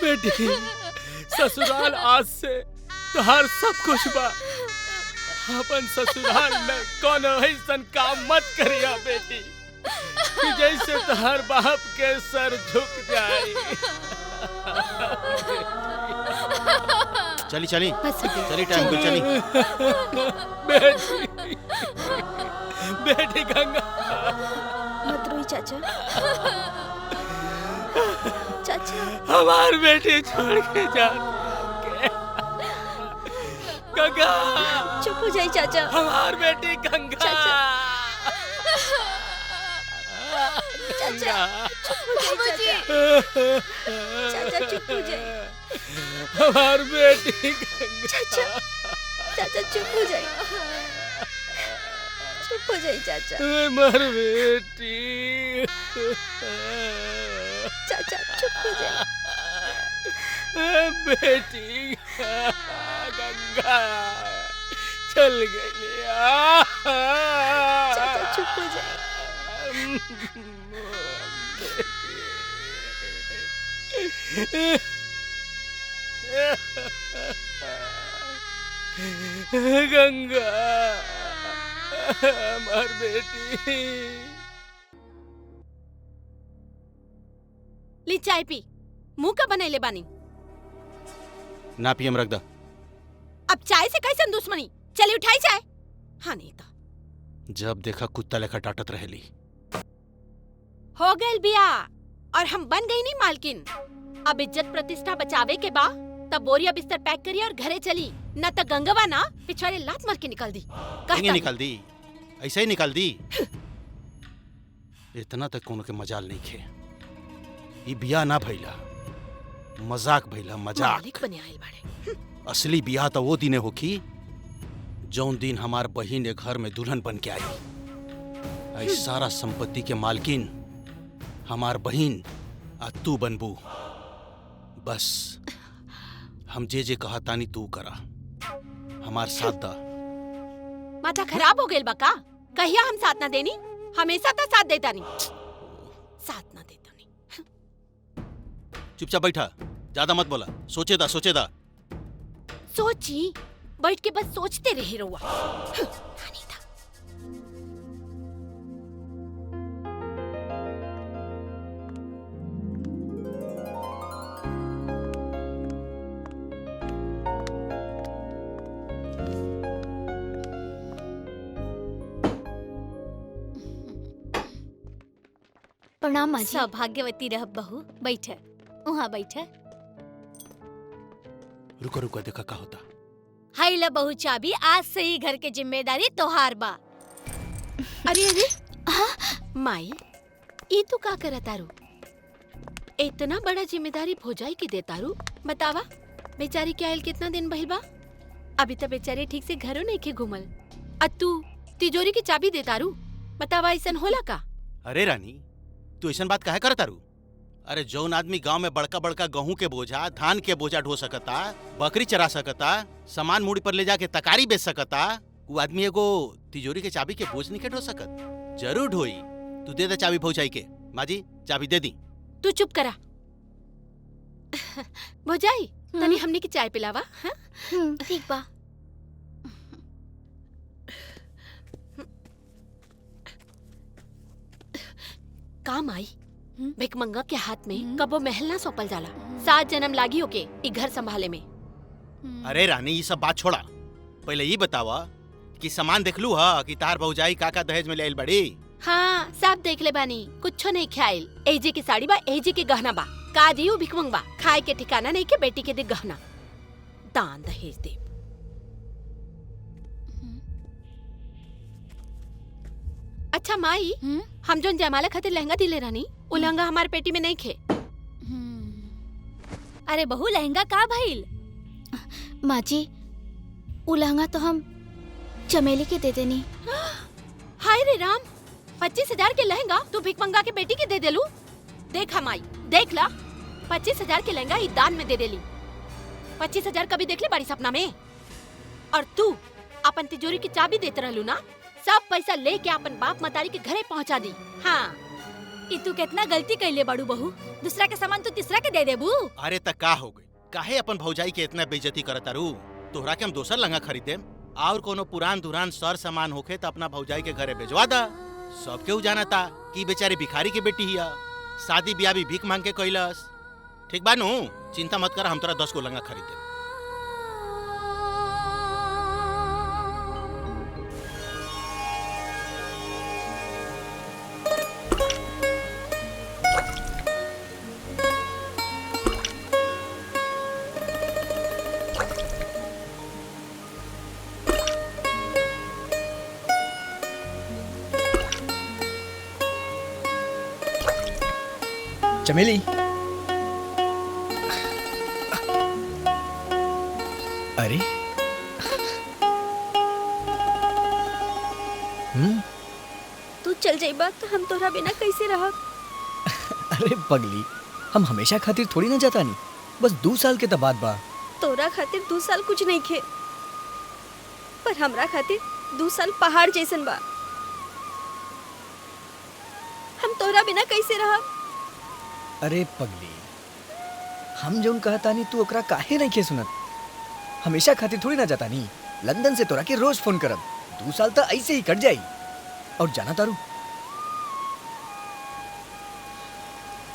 बेटी ससुराल आज से तोहार सब कुछ बा। अपन ससुराल में कोनो ऐसन काम मत करिया बेटी कि जैसे तोहार बाप के सर झुक जाए। चली चली बस हो गया। चली टाइम को चली। बेटी बेटी गंगा मत रोई चाचा। चाचा हमार बेटी छोड़ के जा गंगा। चुप हो जाइए चाचा। हमार बेटी गंगा। चाचा चुप हो जाइए चाचा। चाचा चुप हो जाइए। हमार बेटी गंगा। चाचा चाचा चुप हो जाइए। चुप हो जाइए चाचा। हमार बेटी। चाचा चुप हो जाइए। बेटी गंगा चल गई। चाचा चुप हो जाइए। गंगा हमार बेटी। ली चाय पी। मुंह का बनैले बानी। ना पियम रख दा। अब चाय से कैसन दुश्मनी? चली उठाई चाय। हाँ नहीं तो जब देखा कुत्ता लेखा टाटत रहेली। हो गए बिया और हम बन गई नहीं मालकिन। अब इज्जत प्रतिष्ठा बचावे के बा तब बोरिया बिस्तर पैक करी और घरे चली। न तो गंगवा ना पिछवाड़े लात मार के निकल दी। कहीं निकल दी, ऐसे ही निकल दी। इतना तक कोनो के मजाल नहीं खे। ई बिया ना भइला, मजाक भइला, मजाक। मालिक बने आइल बाड़े। असली बिया तो वो दिने होखी जौन दिन हमार बहिन ए घर में दुल्हन बन के आई। आई सारा संपत्ति के मालकिन हमार बहिन आ तू बनबू। बस हम जे कहा तानी तू करा। हमार साथ दा। माथा खराब हो गइल बा का? कहिया हम साथ ना देनी? हमेशा तो साथ देता नहीं। साथ ना देता नहीं। चुपचाप बैठा, ज्यादा मत बोला। सोचे दा, सोचे दा। सोची बैठ के बस सोचते रहे रहुआ। प्रणाम माँ जी। सौभाग्यवती रह बहू। बैठे वहाँ बैठे। रुको रुको, देखा का होता। हाय ला बहू चाबी। आज से ही घर के जिम्मेदारी तोहार बा। अरे अरे माई ये तू का करत तारू? इतना बड़ा जिम्मेदारी भोजाई के दे तारू? बतावा बेचारी के आयल कितना दिन भइल बा? अभी तो बेचारी ठीक से घरों नहीं के घुमल। अ तू तिजोरी की चाबी दे तारू? बतावा ऐसन होला का? अरे रानी, तू ऐसा बात काहे करत तारू? अरे जौन आदमी गांव में बड़का बड़का गेहूं के बोझा, धान के बोझा ढो सकता, बकरी चरा सकता, सामान मूड़ी पर ले जाके तकारी बेच सकता, वो आदमी एगो तिजोरी के चाबी के बोझ नहीं के ढो सकत? जरूर ढोई। तू दे दे चाबी भौजाई के। माँ जी चाबी दे दी। तू चुप करा। भोजाई तनी हमने की चाय पिलावा। हाँ? ठीक बा। काम आई भिकमंगा के हाथ में कबो महल ना सौंपल जाला। 7 जन्म लागी होके ई घर संभाले में। अरे रानी ये सब बात छोड़ा, पहले ये बतावा कि सामान देखलू हा कि तार भौजाई काका दहेज में ले आइल बड़ी? हाँ सब देख ले बानी, कुछो नहीं ख्याल। एजी की साड़ी बा, एजी के गहना बा। का दियो भिकमंग बा, खाए के ठिकाना नहीं के बेटी के दे गहना। दान दहेज दे। अच्छा माई, हम जोन जयमाला खातिर लहंगा दिले रहनी, वो लहंगा हमारे पेटी में नहीं खे। अरे बहू लहंगा का भइल? माँ जी उ लहंगा तो हम चमेली के दे देनी। हाय रे राम, 25,000 के लहंगा तू भिकमंगा के बेटी के दे देलू? देखा माई देख ला, 25,000 के लहंगा ही दान में दे देली। 25,000 कभी देख ले बड़ी सपना में? और तू अपन तिजोरी की चाबी देते रहलू ना, सब पैसा लेके अपन बाप मतारी के घरे पहुंचा दी। हाँ, ई तू कितना गलती कैले बाड़ू बहू। दूसरा के सामान तू तीसरा के दे देबू। अरे त का हो गई, काहे अपन भौजाई के इतना बेइज्जती करत तारू? तोहरा के हम दोसर लंगा खरीदे और कोनो पुरान दुरान सर सामान होखे त अपना भौजाई के घरे भेजवा दा। सबके उ जानता कि बेचारी भिखारी के बेटी हिया, शादी ब्याह भी भीख मांग के कैलस। ठीक बा नु, चिंता मत कर, हम तोरा 10 गो लंगा खरीदे। चमेली, अरे तू चल जाइबा तो हम तोरा बिना कैसे रहब? अरे पगली, हम हमेशा खातिर थोड़ी ना जाता नहीं, बस 2 साल के बाद बा। तोरा खातिर 2 साल कुछ नहीं खे, पर हमरा खातिर 2 साल पहाड़ जैसन बा। हम तोरा बिना कैसे रहब? अरे पगली, हम जौन कहता नहीं तू ओकरा काहे नहीं के सुनत? हमेशा खातिर थोड़ी ना जाता नहीं, लंदन से तोरा के रोज फोन करब। 2 साल तो ऐसे ही कट जाई। और जाना तारू,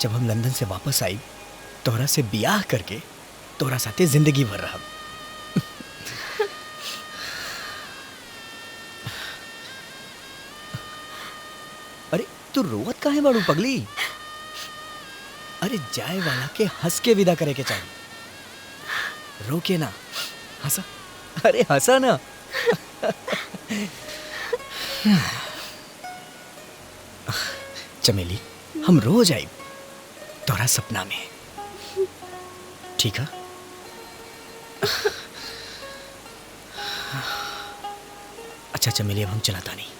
जब हम लंदन से वापस आई तोरा से बियाह करके तोरा साथे जिंदगी भर रहब। अरे तू रोवत काहे बाड़ू पगली? अरे जाए वाला के हंस के विदा करे के चाहिए, रो के ना, हंसा। अरे हंसा ना। चमेली, हम रोज आए तोरा सपना में, ठीक है? अच्छा चमेली, अब हम चलाता नहीं।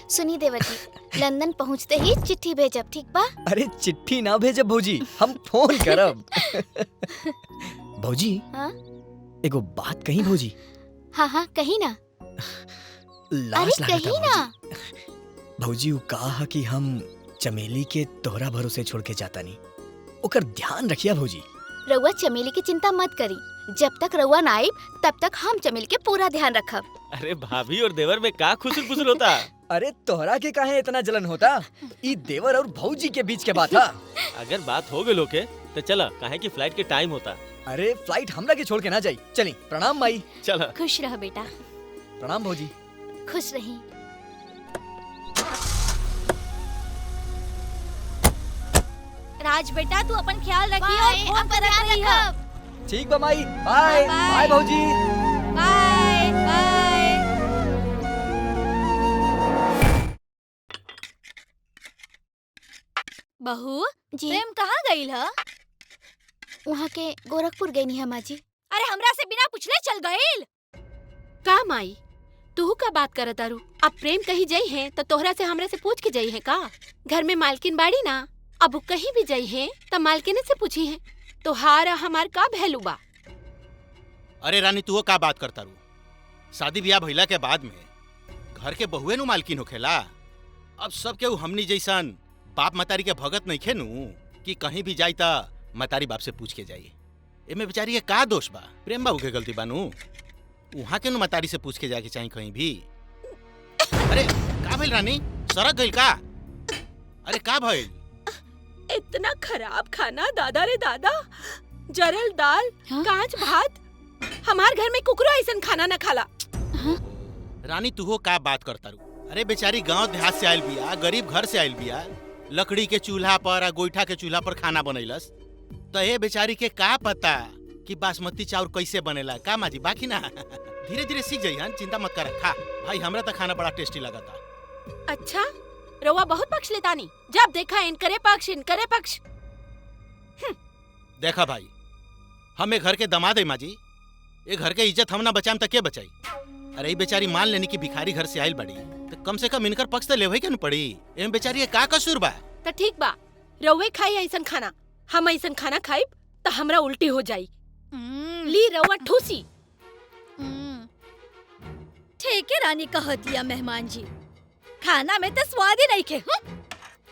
सुनी देवर जी, लंदन पहुँचते ही चिट्ठी भेजब, ठीक बा? अरे चिट्ठी ना भेजब भौजी, हम फोन करब। भौजी, हाँ? एगो बात कही भौजी। हाँ हाँ, कही ना। लाज अरे लागता कही ना। भौजी, उ कहा कि हम चमेली के तोहरा भरोसे छोड़ के जाता नहीं, ओकर ध्यान रखिया भौजी। रउआ चमेली की चिंता मत करी, जब तक रउआ ना आइब तब तक हम चमेली के पूरा ध्यान रखब। अरे भाभी और देवर में का खुसुर फुसुर होता? अरे तोहरा के काहे इतना जलन होता? ई देवर और भौजी के बीच के बात है। अगर बात हो गई लोके तो चला, काहे कि फ्लाइट के टाइम होता। अरे फ्लाइट हमरा के छोड़ के ना जाई। चली, प्रणाम माई। चला। खुश रह बेटा। प्रणाम भौजी। खुश रही। राज बेटा, तू अपन ख्याल रखिए बाय, और फोन अपन करत ध्यान रहिए। रखब। ठीक बा माई, बाय बाय भौजी। Bye bye. बहू जी, प्रेम कहाँ गई है? वहाँ के गोरखपुर गई नहीं माँ जी। अरे हमरा से बिना पूछले चल गईल। का माई, तू का बात करत तारू? अब प्रेम कहीं जाई है तो तोहरा से हमरा से पूछ के जाई है का? घर में मालकिन बाड़ी ना, अब कहीं भी जाई है तो मालकिन से पूछी है। तोहारा हमार का भैलू बा? अरे रानी, तू का बात करता रू? शादी ब्याह भइला के बाद में घर के बहुए नु मालकिन होखेला। अब सब केहू हमनी जैसन बाप मतारी के भगत नहीं खे नु कि कहीं भी जाई ता मतारी बाप से पूछ के जाई। एमे बेचारी के का दोष बा? प्रेम बाबू के गलती बानू, वहाँ के नु मतारी से पूछ के जाके चाहिए कहीं भी। अरे का भइल रानी, सड़क गइल का? अरे का भइल? इतना खराब खाना दादा रे दादा, जरल दाल, कांच भात। हमार घर में कुकरो ऐसन खाना न खाला। रानी तू का बात करता रू? अरे बेचारी गांव देहात से आयल बिया, गरीब घर से आयल बिया, लकड़ी के चूल्हा पर गोईठा के चूल्हा पर खाना बनैलस। तो ये बेचारी के का पता कि बासमती चाउर कैसे बनेला? का माजी बाकी ना धीरे धीरे सीख जाइए, चिंता मत कर। खा भाई, हमरा तो खाना बड़ा टेस्टी लगता। अच्छा, रउआ बहुत पक्ष लेतानी, जब देखा इनकरे पक्ष इनकरे पक्ष। देखा भाई, हम ए घर के दमाद है माँ जी। ये घर के इज्जत हम ना बचाएम त के बचाई? अरे ई बेचारी मान लेनी कि भिखारी घर से आइल बड़ी तो कम से कम इनकर पक्ष तो लेवे के न पड़ी। एम बेचारी ये का कसूर बा? तो ठीक बा, रउवे खाई ऐसन खाना, हम ऐसन खाना खाइब तो हमरा उल्टी हो जाई। ली रउआ ठूसी। ठीक है रानी कहतिया मेहमान जी, खाना में तो स्वाद ही नहीं खे।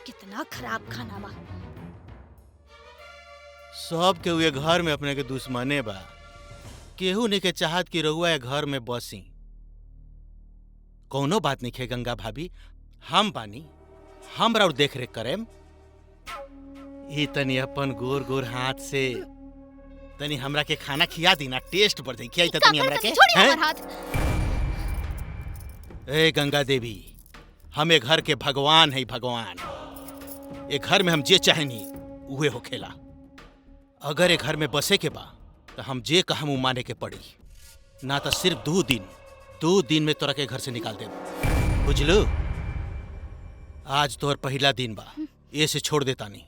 कितना खराब खाना बा। सब के हुए घर में अपने के दुश्मने बा। केहू नहीं के चाहत कि रहुआ ये घर में बसी। कोनो बात नहीं खे गंगा भाभी, हम बानी, हम और देख रेख करेम। ई तनी अपन गोर गोर हाथ से तनी हमरा के खाना खिया दी ना, टेस्ट बढ़ जाई। खियाई त तनी हमरा के हैं? ए गंगा देवी, हम ए घर के भगवान है, भगवान। ए घर में हम जे चाहेनी उहे होखेला। अगर ए घर में बसे के बा तो हम जे कहम उ माने के पड़ी, ना तो सिर्फ 2 दिन में तोरा के घर से निकाल देब। बुझलू? आज तोहर पहला दिन बा, ये से छोड़ देता नहीं।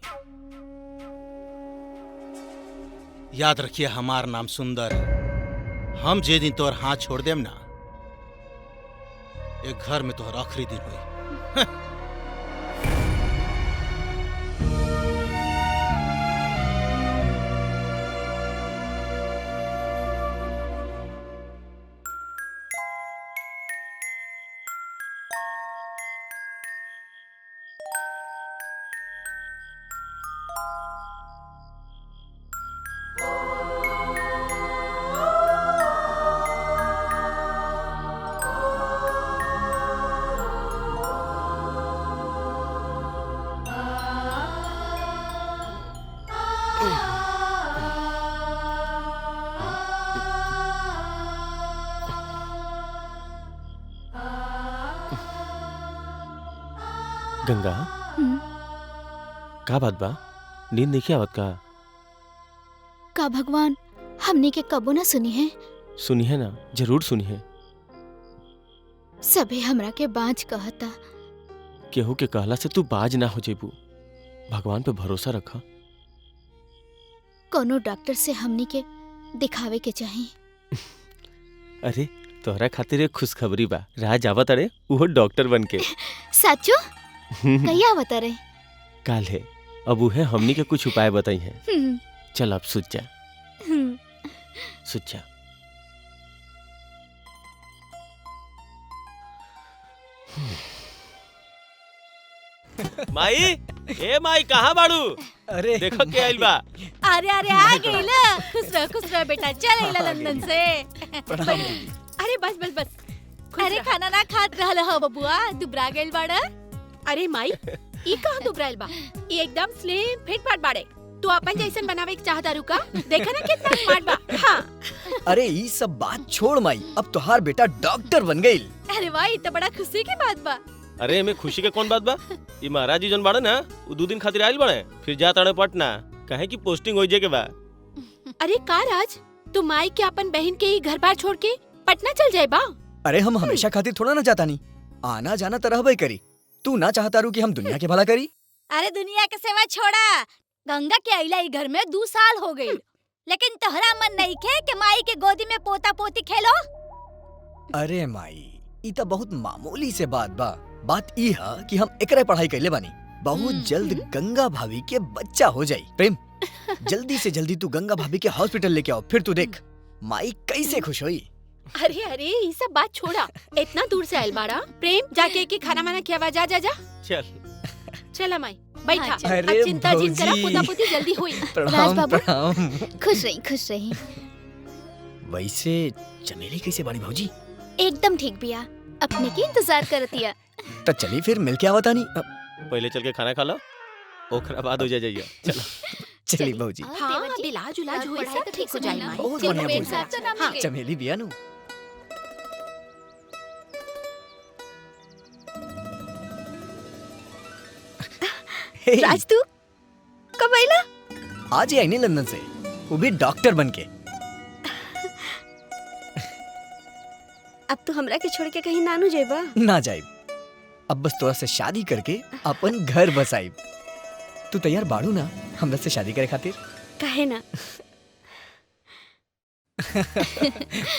याद रखिए हमार नाम सुंदर। हम जे दिन तोहर हाथ छोड़ देम ना, एक घर में तोहर आखिरी दिन हुई। गंगा, का बात बा? नींद नहीं आवत का भगवान हमने के कबो ना सुनी है? सुनी है ना, जरूर सुनी है। सबे हमरा के बाज कहता। केहू के कहला से तू बाज ना हो जेबू। भगवान पे भरोसा रखा। कोनो डॉक्टर से हमनी के दिखावे के चाही। अरे तोहरा खातिर एक खुशखबरी बा। राज आवत अरे उहो डॉक्टर बन के। साचो? कहिया बता रहे? काल है। अब उहे हमनी के कुछ उपाय बताई हैं। चल अब सुत जा, सुत जा। माई, ए माई कहाँ बाड़ू? अरे देखो के आइल बा। अरे अरे आ गइला। खुश रह बेटा, चल आइला लंदन से। प्रणाम। अरे बस बस बस। अरे खाना ना खात रहल हो बबुआ, दुबरा गइल बाड़ा। अरे माई, ई कहाँ दुबराइल बा? ई एकदम स्लिम फिट फाट बाड़े। तू अपन जैसन बनावे के चाहता रुका? देखा ना कितना स्मार्ट बा। हाँ। अरे ई सब बात छोड़ माई, अब तोहार बेटा डॉक्टर बन गइल। अरे वाह, ई तो बड़ा खुशी की बात बा। अरे में खुशी के कौन बात बा? ई महाराज जी जन बाड़े ना, वो 2 दिन खातिर आइल बाड़े, फिर जा ताड़े पटना, कहे की पोस्टिंग हो जाए के बा। अरे का राज, तू माई के अपन बहन के ही घर बार छोड़ के पटना चल जाए बा? अरे हम हमेशा खातिर थोड़ा ना जाता नहीं, आना जाना तो रहबे करी। तू ना चाहता रू कि हम दुनिया के भला करी? अरे दुनिया के सेवा छोड़ा, गंगा के अइला ई घर में 2 साल हो गई, लेकिन तोहरा मन नहीं खे कि माई के गोदी में पोता पोती खेलो? अरे माई, ई तो बहुत मामूली से बात बा। बात ई है कि हम एकरे पढ़ाई कैले बानी। बहुत जल्द गंगा भाभी के बच्चा हो जाई। प्रेम, जल्दी से जल्दी तू गंगा भाभी के हॉस्पिटल लेके आओ, फिर तू देख माई कैसे खुश होई। अरे अरे ये सब बात छोड़ा, इतना दूर से आइल बाड़ा। प्रेम, जाके के खाना माना खियावा। जा जा जा। चल चला माई, बैठा। अरे अब चिंता जिन करा, भौजी। पोता पोती जल्दी हुई। राज प्रणाम बाबू। प्रणाम। खुश रही, खुश रही। वैसे चमेली कैसे बानी भौजी? एकदम ठीक बिया, अपने की इंतजार करतिया। तो चली फिर मिल के आवता नहीं। पहले चल के खाना खा लो, ओकरा बाद हो जाइए। चलो चली भौजी। हाँ, अब इलाज उलाज हुई से तो ठीक हो जाए माई। बहुत चल, बढ़िया पेट भौजी। साफ तो ना मिले। चमेली बिया नु। राज तू कब आइला? आज ही आई नहीं लंदन से, वो भी डॉक्टर बन के। अब तू हमरा के छोड़ के कहीं नानू जेबा? ना जाइब, अब बस तोरा से शादी करके अपन घर बसाइब। तू तैयार बाड़ू ना हमरा से शादी करे खातिर? काहे ना,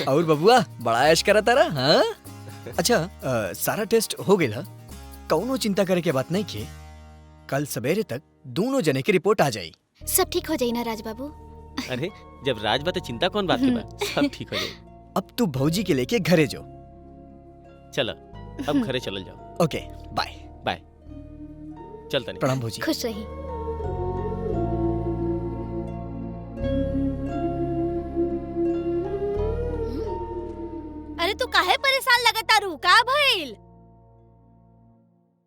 और बबुआ बड़ा ऐश करा तारा हाँ? अच्छा सारा टेस्ट हो गया कौनो चिंता करे के बात नहीं के कल सवेरे तक दोनों जने की रिपोर्ट आ जाई। सब ठीक हो जाई ना राज बाबू। अरे जब राज बात है चिंता कौन बात के बा सब ठीक हो जाए। अब तू भौजी के लेके घरे जो। चलो अब घरे चलल जाओ। ओके बाय बाय। चलता नहीं। प्रणाम भौजी। खुश रही। अरे तू काहे परेशान लगता रू का भइल?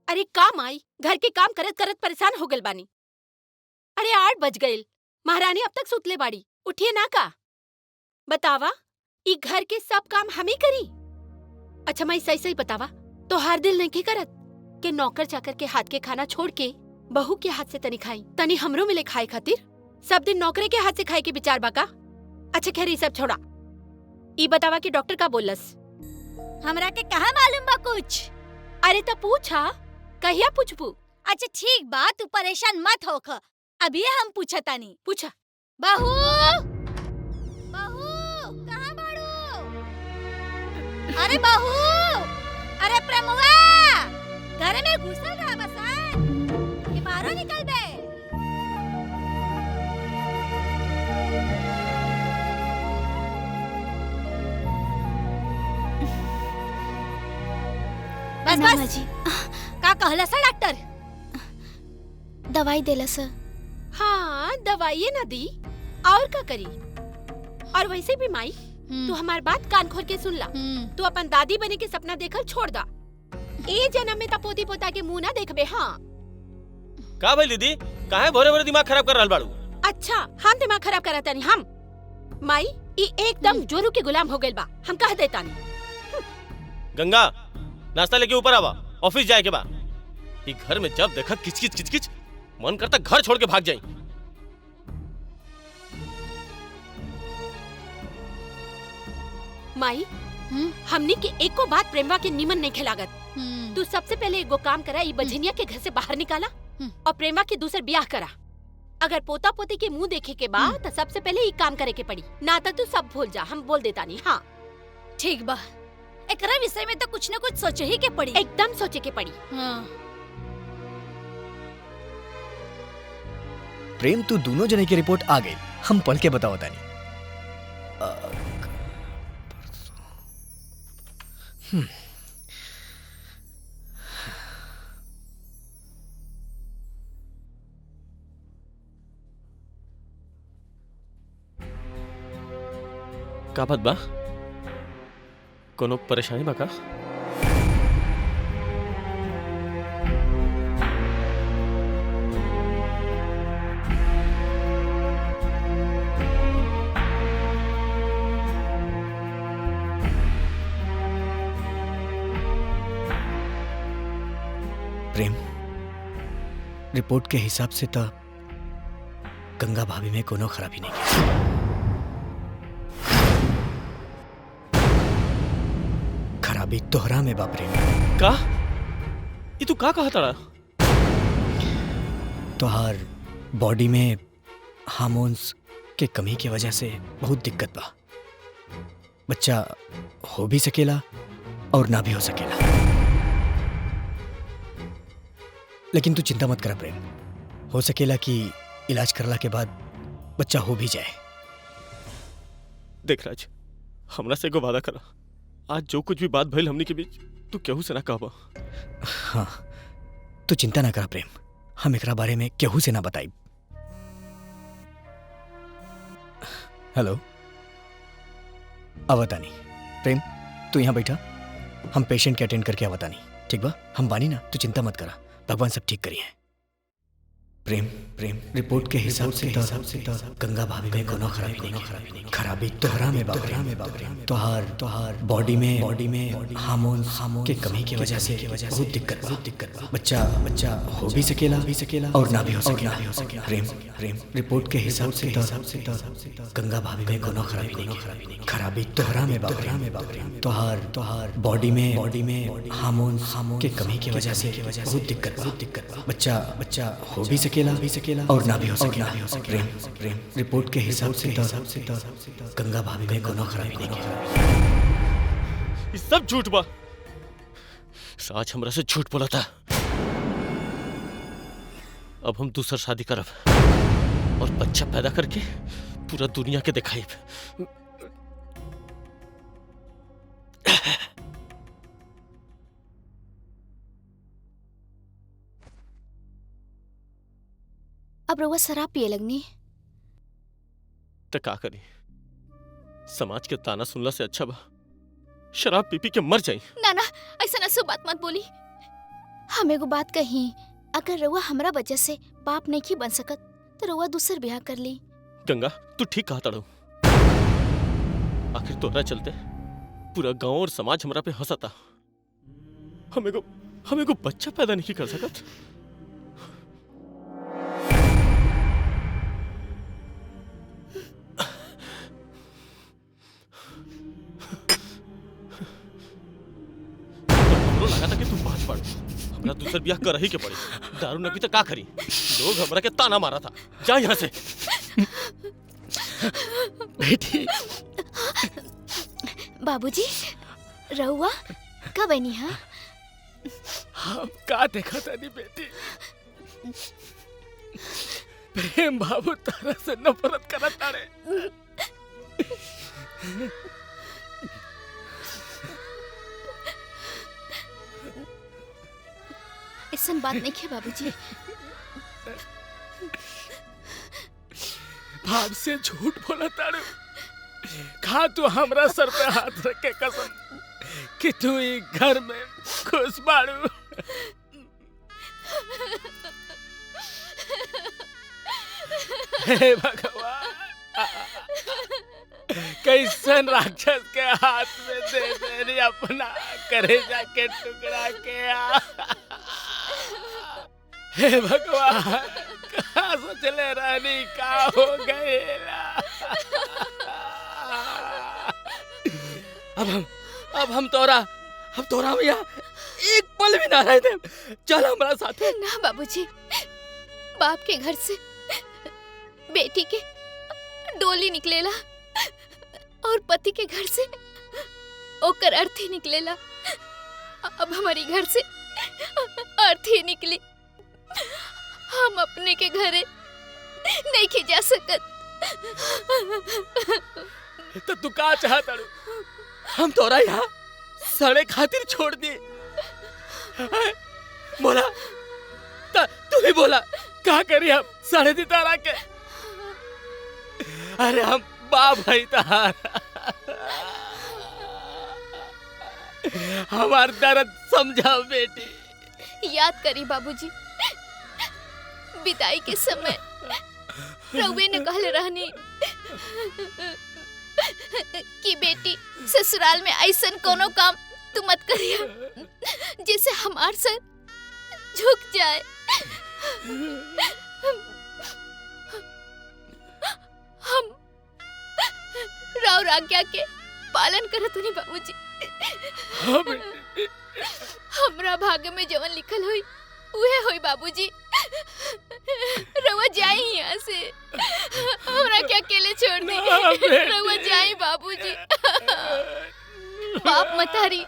अरे काम आई घर के काम करत करत परेशान हो गइल बानी। अरे 8 बज गइल महारानी अब तक सुतले बाड़ी उठिए ना का। बतावा ई घर के सब काम हम ही करी। अच्छा मैं सही सही बतावा तो हर दिल नहीं करत के नौकर चाकर के हाथ के खाना छोड़ के बहू के हाथ से तनी खाई तनी हमरो मिले खाए खातिर। सब दिन नौकरे के हाथ से खाए के विचार बाका। अच्छा खैर ये सब छोड़ा ई बतावा कि डॉक्टर का बोलस। हमरा के कहाँ मालूम बा कुछ? अरे तो पूछा कहिया पूछबू। अच्छा ठीक बा तू परेशान मत होख अभी हम पूछतानी। पूछा। बहू बहू कहाँ बाड़ू? अरे बहू अरे प्रेमवा घर में घुसल रहा बसन ये बाहर निकल बे। बस ना बस माजी का कहला सा डॉक्टर? दवाई देला सर। हाँ दवाइये ना दी और का करी। और वैसे भी माई तू हमार बात कान खोल के सुन ला। तू अपन दादी बने के सपना देखल छोड़ दा। ए जन्म में पोती पोता के मुंह ना देखबे। हाँ का भाई दीदी काहे भोरे भोरे दिमाग खराब कर रहल बाड़ू? अच्छा हम दिमाग खराब करता नहीं हम माई ई एकदम जोरू के गुलाम हो गइल बा हम कह देता नहीं। गंगा नाश्ता लेके ऊपर आवा ऑफिस जाए के बा। ई घर में जब देखा किचकिच किचकिच मन करता घर छोड़ के भाग जाई। माई हमनी के एको बात प्रेमवा के निमन नहीं खिलागत। तू सबसे पहले एगो काम करा ई बझनिया के घर से बाहर निकाला और प्रेमा के दूसर ब्याह करा। अगर पोता पोती के मुंह देखे के बाद तो सबसे पहले ई काम करे के पड़ी ना तो तू सब भूल जा हम बोल देता नहीं। हाँ ठीक बा एकरा विषय में तो कुछ न कुछ सोचे ही के पड़ी। एकदम सोचे के पड़ी। हाँ। प्रेम तू दोनों जने की रिपोर्ट आ गई हम पढ़ के बताओ तानी। का बात बा कोनो परेशानी बा का? प्रेम रिपोर्ट के हिसाब से तो गंगा भाभी में कोनो खराबी नहीं है। खराबी तोहरा में बा प्रेम। का ये तू का कहा तड़ा? तोहार बॉडी में हार्मोन्स के कमी की वजह से बहुत दिक्कत बा। बच्चा हो भी सकेला और ना भी हो सकेला। लेकिन तू चिंता मत कर प्रेम हो सकेला कि इलाज करला के बाद बच्चा हो भी जाए। देख राज हमरा से एगो वादा करा आज जो कुछ भी बात भइल हमनी के बीच तू केहू से ना कहबा। हाँ तू चिंता ना कर प्रेम हम एकरा बारे में केहू से ना बताई। हेलो आवतानी प्रेम तू यहाँ बैठा हम पेशेंट के अटेंड करके आवतानी ठीक बा हम बानी ना तू चिंता मत करा भगवान सब ठीक करिए। प्रेम प्रेम रिपोर्ट के हिसाब से गंगा भाभी में कोनो खराबी नहीं। खराबी तोहरा में तोहार बॉडी में हार्मोन्स के कमी की वजह से बहुत दिक्कत बा। बच्चा हो भी सकेला और ना भी हो सकेला। प्रेम रिपोर्ट के हिसाब से गंगा भाभी में कोनो खराबी नहीं। खराबी तोहरा में तोहार बॉडी में हार्मोन्स के कमी की वजह से बहुत दिक्कत बा। बच्चा हो भी सकेला और ना भी हो सकेला। प्रेम रिपोर्ट के हिसाब से गंगा भाभी में कोनो खराबी नहीं है। ये सब झूठ बा। आज हमरा से झूठ बोला था। अब हम दूसरा शादी करब और बच्चा पैदा करके पूरा दुनिया के दिखाई। अब रउआ शराब पिए लगनी। तो का करी, समाज के ताना सुनला से अच्छा बा शराब पी पी के मर जाई। ना ना, ऐसा ना बात मत बोली। हम एगो बात कही, अगर रउआ हमरा वजह से बाप नहीं बन सकत तो रउआ दूसर ब्याह कर ली। गंगा तू ठीक कहा तड़ो। आखिर तोहरा चलते पूरा गांव और समाज हमरा पे हंसता। हम एगो बच्चा पैदा नहीं कर सकत। लगा था कि तू बात पड़ हमरा दूसर ब्याह कर ही के पड़ी। दारू न पी तो का करी, लोग हमरा के ताना मारा था। जा यहाँ से। बेटी बाबूजी रहुआ कब बनी? हाँ हम का देखा था नी बेटी, प्रेम बाबू तारा से नफरत करत तारे। ऐसा बात नहीं है बाबूजी। भाव से झूठ बोला तारू। खा तू हमरा सर पे हाथ रख के कसम कि तू ई घर में खुश बाड़ू। हे भगवान, कैसन राक्षस के हाथ में दे देनी अपना करेजा के टुकड़ा के। हे भगवान, कहाँ सोचले रानी का हो गए। अब हम तोरा भैया एक पल भी ना रह दे। चल हमारा साथ। ना बाबूजी, बाप के घर से बेटी के डोली निकलेला और पति के घर से ओकर अर्थी निकलेला। अब हमारी घर से अर्थी निकली। हम अपने के घरे नहीं के जा सकत। तो तू का चाहता? हम तोरा यहाँ सड़े खातिर छोड़ दी। बोला तू ही बोला का करी हम सड़े दी तारा के। अरे हम बाप भाई तार, हमार दर्द समझाओ बेटी। याद करी बाबूजी, विदाई के समय रउवे ने कहले रहनी कि बेटी ससुराल में ऐसन कोनो काम तू मत करिया जिससे हमार सर झुक जाए। हम राव आज्ञा के पालन करत हनी बाबूजी। हमरा भाग्य में जवन लिखल हुई उहे होई बाबूजी। रउआ जाई यहाँ से, हमरा क्या अकेले छोड़ दी। रउआ जाई बाबूजी। बाप मतारी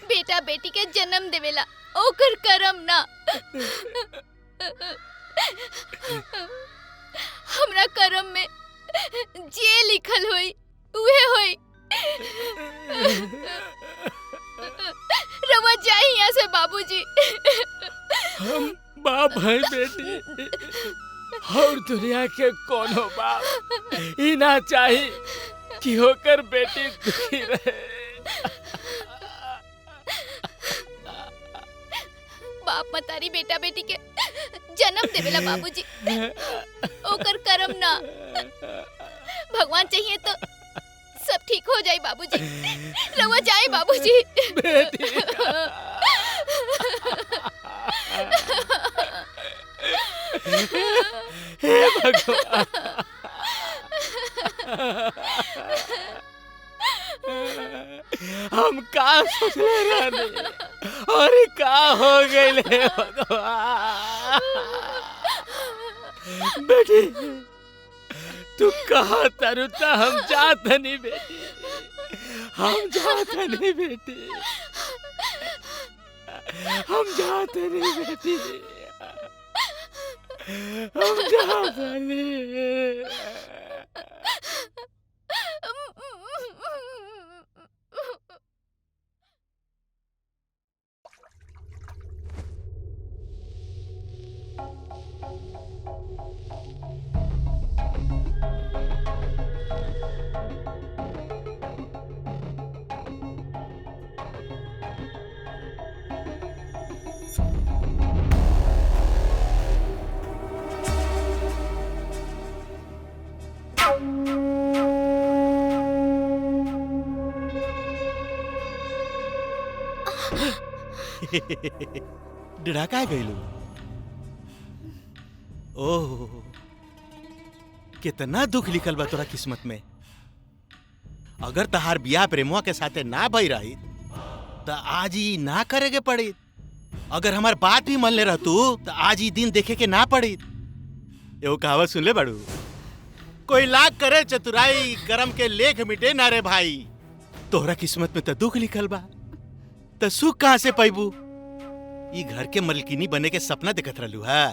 बेटा बेटी के जन्म देवेला, ओकर करम ना। हमरा करम में जे लिखल होई उहे होई। रवा जाई यहाँ से बाबूजी। हम बाप है बेटी, और दुनिया के कोनो बाप ही ना चाही कि होकर बेटी दुखी रहे। बाप मतारी बेटा बेटी के जन्म देवेला बाबूजी, ओकर करम ना। भगवान चाहिए तो सब ठीक हो जाए बाबूजी। रवा जाए बाबूजी। बेटी हे भगवान, हम का सोचले रहनी और का हो गइले भगवान। बेटी तू कहा तरुता हम जात नहीं बेटी, हम जात नहीं बेटी, हम जात नहीं बेटी, हम जात नहीं। डरा का गईलू? ओह कितना दुख लिखल बा तोरा किस्मत में। अगर तहार बियाह प्रेमुआ के साथे ना भई रही तो आज ही ना करे के पड़ी। अगर हमार बात भी मान ले रहतू तो आज ही दिन देखे के ना पड़ी। एगो कहावत सुन ले बड़ू, कोई लाख करे चतुराई करम के लेख मिटे ना रे भाई। तोहरा किस्मत में तो दुख लिखल बा तो सुख कहां से पैबू? ई घर के मलकिनी बने के सपना देखत रहलू है।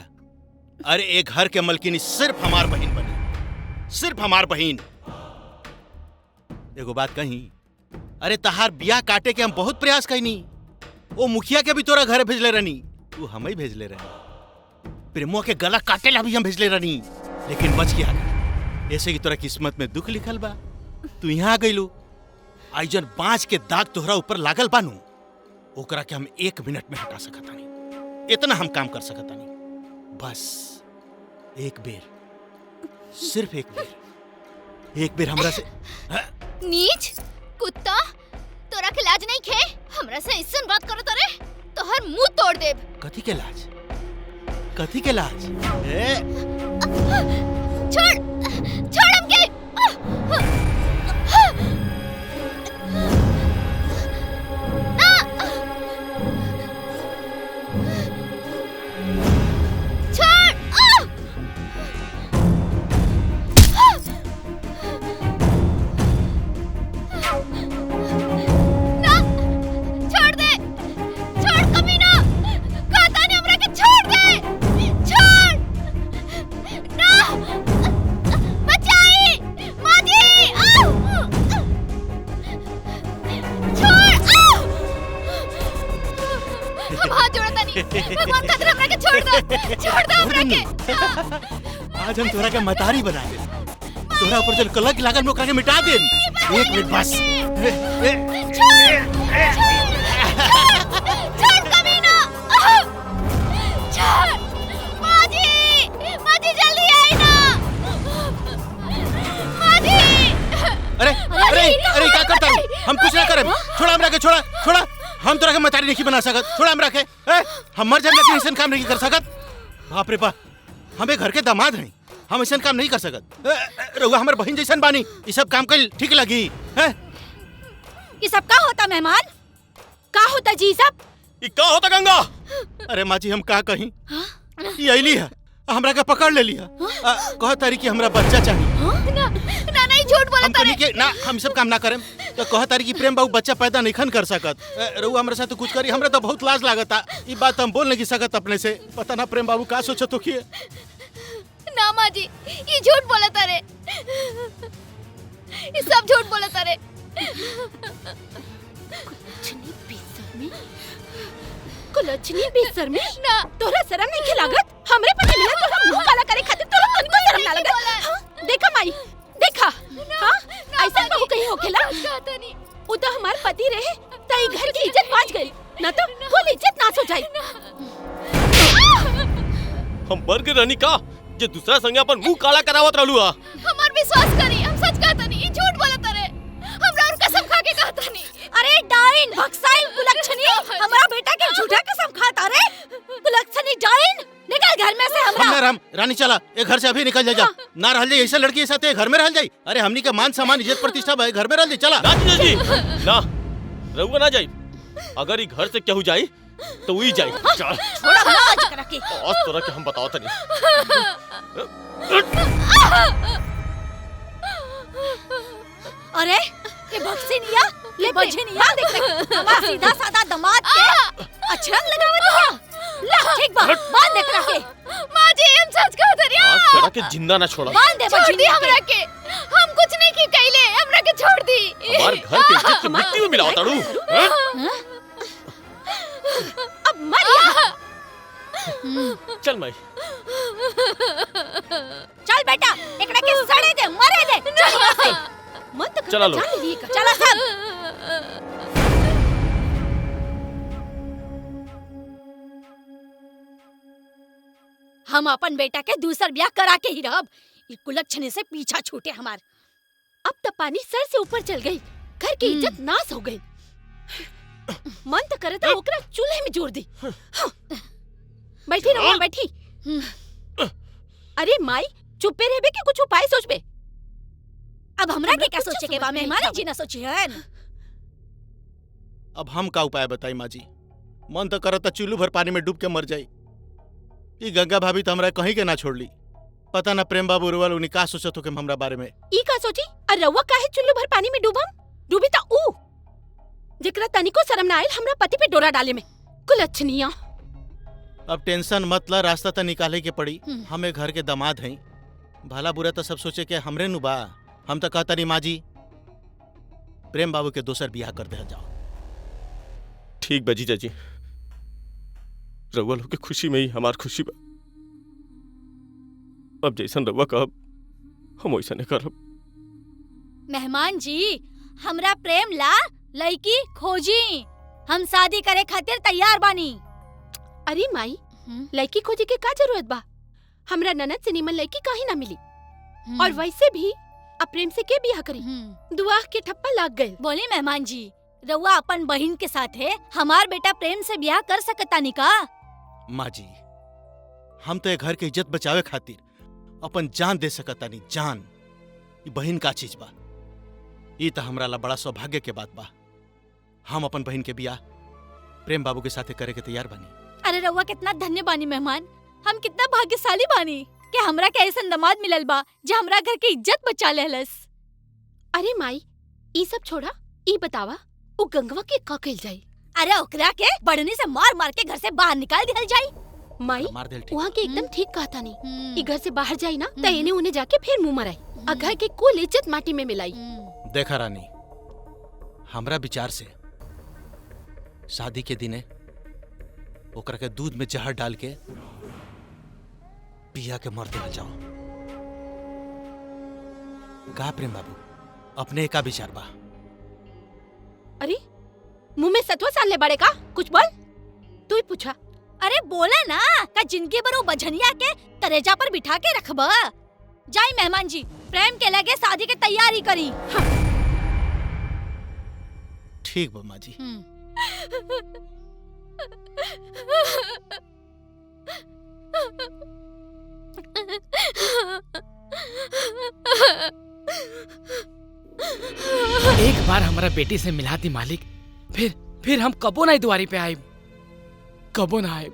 अरे एक घर के मलकिनी सिर्फ हमार बहन बनी, सिर्फ हमार बहन। एगो बात कही, अरे तहार बियाह काटे के हम बहुत प्रयास कईनी। वो मुखिया के भी तोरा घर भेजले रहनी, तू हम ही भेजले रही। प्रेमुआ के गला काटे ला भी हम भेजले रहनी, लेकिन बच गया। ऐसे की तोरा किस्मत में दुख लिखल बा, तू यहाँ आ गईलू। आई जन बांस के दाग तोहरा ऊपर लागल बानू, ओकरा के हम 1 मिनट में हटा सकता नहीं। इतना हम काम कर सकता नहीं। बस एक बेर, सिर्फ एक बेर हमरा से। नीच कुत्ता, तोरा के लाज नहीं खे? हमरा से ऐसन बात करत रे तोहर मुंह तोड़ देब। कथी के लाज? कथी के लाज? छोड़ छोड़ हमके। भगवान खातिर हमरा के छोड़ दो हमरा के। आज हम तोरा के मतारी बना दे, तोरा ऊपर जल कलंक लागल में ओकरा के मिटा दे। 1 मिनट बस। छोड़ कमीना, छोड़। माजी जल्दी आई ना। माजी। अरे क्या करता है? हम कुछ ना करे। छोड़ा हमरा के, छोड़ा। हम तोरा के मतारी नहीं बना सकत। छोड़ा हमरा के। हम मर जाए लेकिन ऐसा काम नहीं कर सकत। बाप रे बाप, हमें घर के दामाद हैं, हम ऐसा काम नहीं कर सकत। रउआ हमार बहन जैसन बानी, ये सब काम कल ठीक लगी है? ये सब का होता मेहमान? का होता जी सब? ये का होता गंगा? अरे माँ जी हम का कहीं, ये अली है हमरा के पकड़ ले लिया। कह तारी कि हमरा बच्चा चाहिए। ना नहीं झूठ बोला तारे। के ना हम सब काम ना करें तो कह तारी कि प्रेम बाबू बच्चा पैदा नहीं खन कर सकत। रउआ हमरा साथ कुछ करी, हमरा तो बहुत लाज लागता। ये बात हम बोल नहीं सकत अपने से। पता ना प्रेम बाबू का सोचत हो कि ना माँ जी ये झूठ बोला तारे, ये सब झूठ बोला तारे। कुलच्छनी बेशर्मी ना, तोरा शर्म नहीं लागत? हमरे पति मिला तोरा मुंह काला करे खातिर तोरा तनको शर्म ना लागत? देखा माई, देखा हां ऐसा कहू कहीं होखेला? उ तो हमार पति रहे त ई घर की इज्जत बाज गई, ना तो कुल इज्जत नाश हो जाई। हम बर के रहनी का जे दूसरा संगे अपन मुंह काला करावत रहलू हा। हमार विश्वास करी, हम सच कहता नहीं, झूठ बोलत रे। हमरा और कसम खा के कहता नहीं। अरे डाइन भक्साइल कुलच्छनी, हमारा बेटा के झूठा कसम खाता रे। कुलच्छनी डाइन, निकल घर में से हमरा। हम रानी चला, ये घर से अभी निकल जा। ना रहल जाई ऐसा लड़की के साथ घर में रहल जाई। अरे हमनी के मान सम्मान इज्जत प्रतिष्ठा भाई घर में रहल जाई। चला ना जी ना, रउआ ना जाई। अगर ई घर से केहू जाई तो वही जाए। चल छोड़ा आज करा के। आज तोरा के हम बताओ तनी। अरे ये भक्सिनिया, ये बजनिया देख हमारा सीधा साधा दामाद के अच्छा लगावत है। ला ठीक बा, बांध दे करा के। माँ जी हम सच कहत हरी। आज तोरा के जिंदा ना छोड़ा। बांध दे छोड़ दी बजनिया हमरा के। हम कुछ नहीं की कइले, हमरा के छोड़ दी। हमार घर के इज्जत के मिट्टी में मिलाओ ताड़ू। अब मरिया। चल माई। चल बेटा, एकड़ा के सड़े दे, मरे दे। चल यहाँ से। मत कर। चला लो। चला सब। हम अपन बेटा के दूसर ब्याह करा के ही रहब। ये कुलच्छनी से पीछा छूटे हमार। अब तो पानी सर से ऊपर चल गई, घर की इज्जत नाश हो गई। मन तो करे तो ओकरा चूल्हे में जोड़ दी। बैठी रहो, बैठी। अरे माई, चुप्पे रहबे कि कुछ उपाय सोचबे। अब हमरा के क्या सोचे के बा? मेहमान जी ना सोची है। अब हम का उपाय बताई माँ जी? मन तो करता चुल्लू भर पानी में डूब के मर जाई। ई गंगा भाभी तो हमरा कहीं के ना छोड़ ली। पता ना प्रेम बाबू रुवल उन्हीं का सोचत हो के हमरा बारे में। ई का सोची? और रउआ काहे चुल्लू भर पानी में डूबम? डूबी ता ऊ जेकरा तनिको शर्म ना आइल हमरा पति पे डोरा डाले में। कुलच्छनिया। अब टेंशन मत ला, रास्ता तो निकाले के पड़ी। हमें घर के दामाद हैं, भला बुरा तो सब सोचे के हमरे नु बा। हम तो कहता नहीं माँ जी, प्रेम बाबू के दोसर बियाह कर दे जाओ। ठीक बा जीजा जी, रउआ लोग के खुशी में ही हमार खुशी बा। अब जैसन रउआ कहब हम वैसने करब। मेहमान जी, हमरा प्रेम ला लड़की खोजी। हम शादी करे खातिर तैयार बानी। अरे माई, लड़की खोजे के का जरूरत बा? हमरा ननद से निमन लड़की काहे ना मिली। और वैसे भी अब प्रेम से के बियाह करी? दुआ के ठप्पा लाग गए। बोली मेहमान जी, रउआ अपन बहिन के साथ है, हमार बेटा प्रेम से बियाह कर सकता नहीं का? माँ जी, हम तो ये घर की इज्जत बचावे खातिर अपन जान दे सकता नहीं। जान ये बहन का चीज बा। ये तो हमरा ला बड़ा सौभाग्य के बात बा। हम अपन बहन के बियाह प्रेम बाबू के साथे करे के तैयार बानी। अरे रउआ कितना धन्य बानी मेहमान। हम कितना भाग्यशाली बानी कि हमरा के ऐसा दामाद मिलल बा जो हमरा घर के इज्जत बचा लेहलस। अरे माई, ई सब छोड़ा, ई बतावा उ गंगवा के का कइल जाई? अरे ओकरा के बड़नी से मार मार के घर से बाहर निकाल दिहल जाई। माई, वहाँ के एकदम ठीक कहता नहीं। ई घर से बाहर जाई ना तो इन्हें उन्हें जाके फिर मुंह मराई और घर के कुल इज्जत माटी में मिलाई। देखा रानी, हमरा विचार से शादी के दिने ओकरा के दूध में जहर डाल के पिया के मर देवल जाओ। का प्रेम बाबू, अपने का विचार बा? अरे मुंह में सत्वा सान ले बड़े का? कुछ बोल, तू ही पूछा। अरे बोला ना का जिनके बरो बझनिया के तरेजा पर बिठा के रखबा। जाई मेहमान जी, प्रेम के लगे शादी के तैयारी करी। ठीक बा माँ जी। एक बार हमारा बेटी से मिला दी मालिक, फिर हम कबो नहीं दुआरी पे आए, कबो ना आए।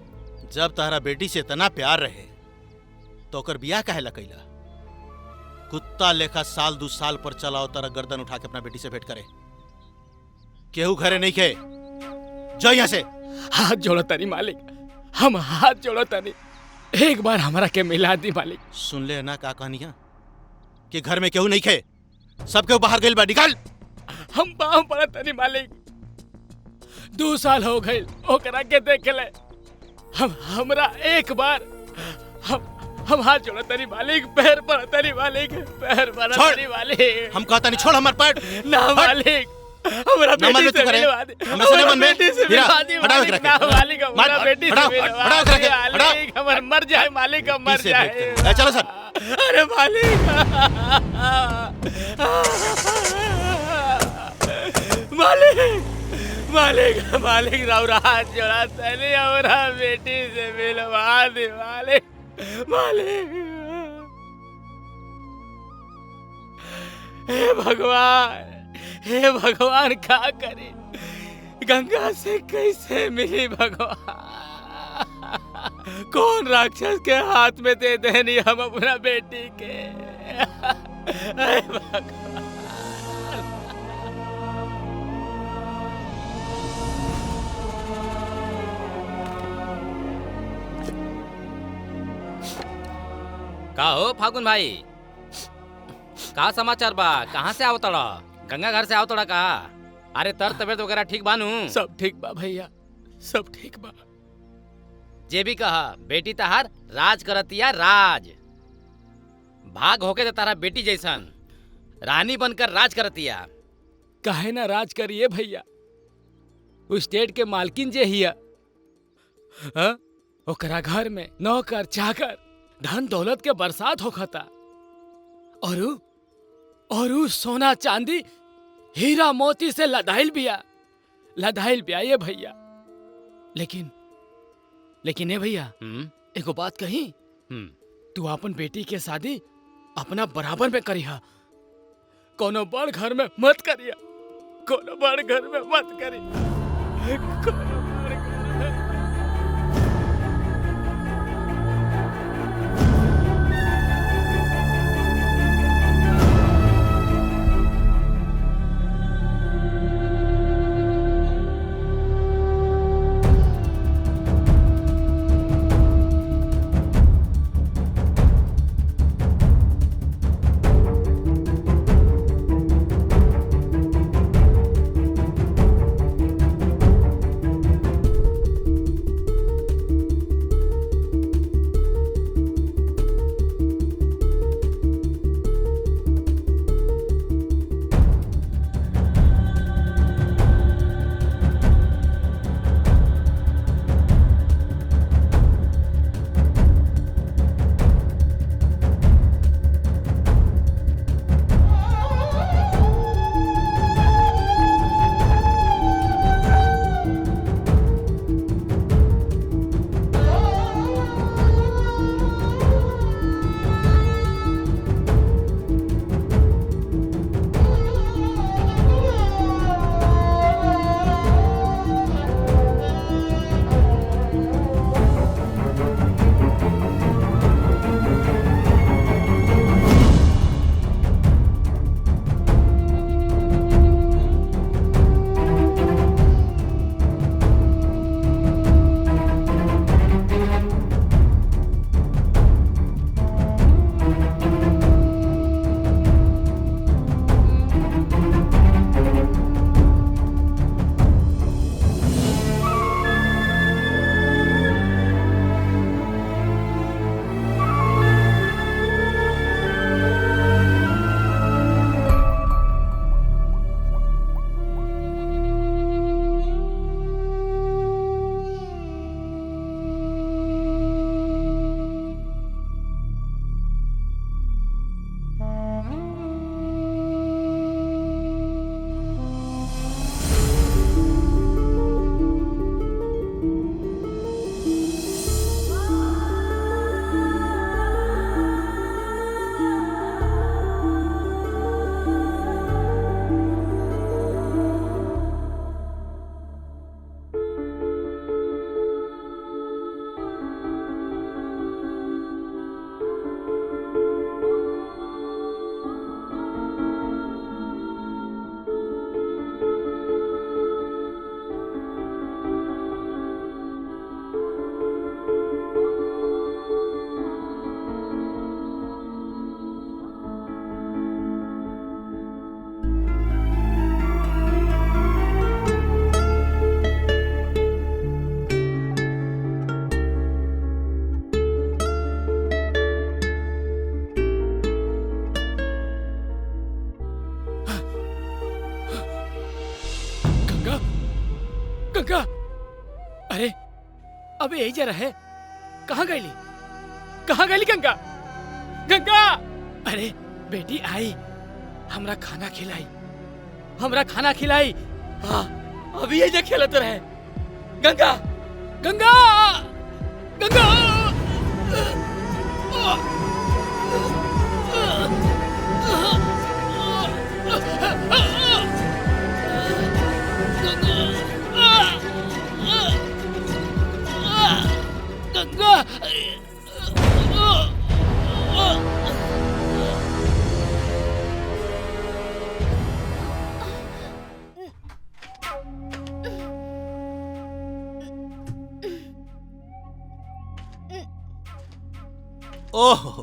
जब तारा बेटी से इतना प्यार रहे तो ओकर बियाह काहे ला कइला? कुत्ता लेखा साल 2 साल पर चलाओ तारा गर्दन उठा के अपना बेटी से भेंट करे। केहू घरे नहीं खे, जाओ यहाँ से। हाथ जोड़ो तनी मालिक, हम हाथ जोड़ो तनी, एक बार हमारा के मिला दी मालिक। सुन ले ना का कहानियां कि घर में केहू नहीं खे, सब केहू बाहर गइल बा। निकाल। हम पाँव पड़ा तनी मालिक, 2 साल हो गए ओकरा के देख ले। हमरा एक बार हम हाथ जोड़ा तनी मालिक, पैर पड़ा तनी मालिक, पैर पड़ा तनी मालिक। हम कहता नहीं, छोड़ हमार पैर। ना मालिक, हमरा बेटी से मिलवा दे। हमरा बेटी से मिलवा दे मालिक। ना मालिक, हमरा बेटी से मिलवा दे मालिक। हमर मर जाए मालिक, हम मर जाए। चलो सर। अरे मालिक, मालिक मालिक मालिक, राउरा हाथ जोड़ा तनी, हमरा बेटी से मिलवा दे मालिक। मालिक, हे भगवान, हे भगवान, का करे गंगा से कैसे मिली भगवान? कौन राक्षस के हाथ में दे देनी हम अपना बेटी के? हे भगवान। का हो फागुन भाई, का समाचार बा? कहाँ से आवतड़ा? गंगा घर से आवतड़ा का? अरे तर तबियत वगैरह ठीक बानू? सब ठीक बा भैया, सब ठीक बा। जे भी कहा, बेटी तहार राज करतिया राज। भाग होके तो तारा बेटी जैसन रानी बनकर राज करतिया। काहे ना राज करिए भैया, उस स्टेट के मालकिन जे हिया, हाँ? ओकरा घर में नौकर चाकर धन दौलत के बरसात होखता और उ सोना चांदी हीरा मोती से लदाइल बिया ये भैया। लेकिन ये भैया एगो बात कही, तू अपन बेटी के शादी अपना बराबर में करिहा, कोनो बड़ घर में मत करिया, कोनो बड़ घर में मत करिया, कोनो बड़ घर में। गंगा, अरे अबे यही जरा है, कहाँ गईली गंगा? गंगा, अरे बेटी आई, हमरा खाना खिलाई। हाँ, अभी यही जगह खेलते रहे। गंगा, गंगा, गंगा, गंगा ओहो,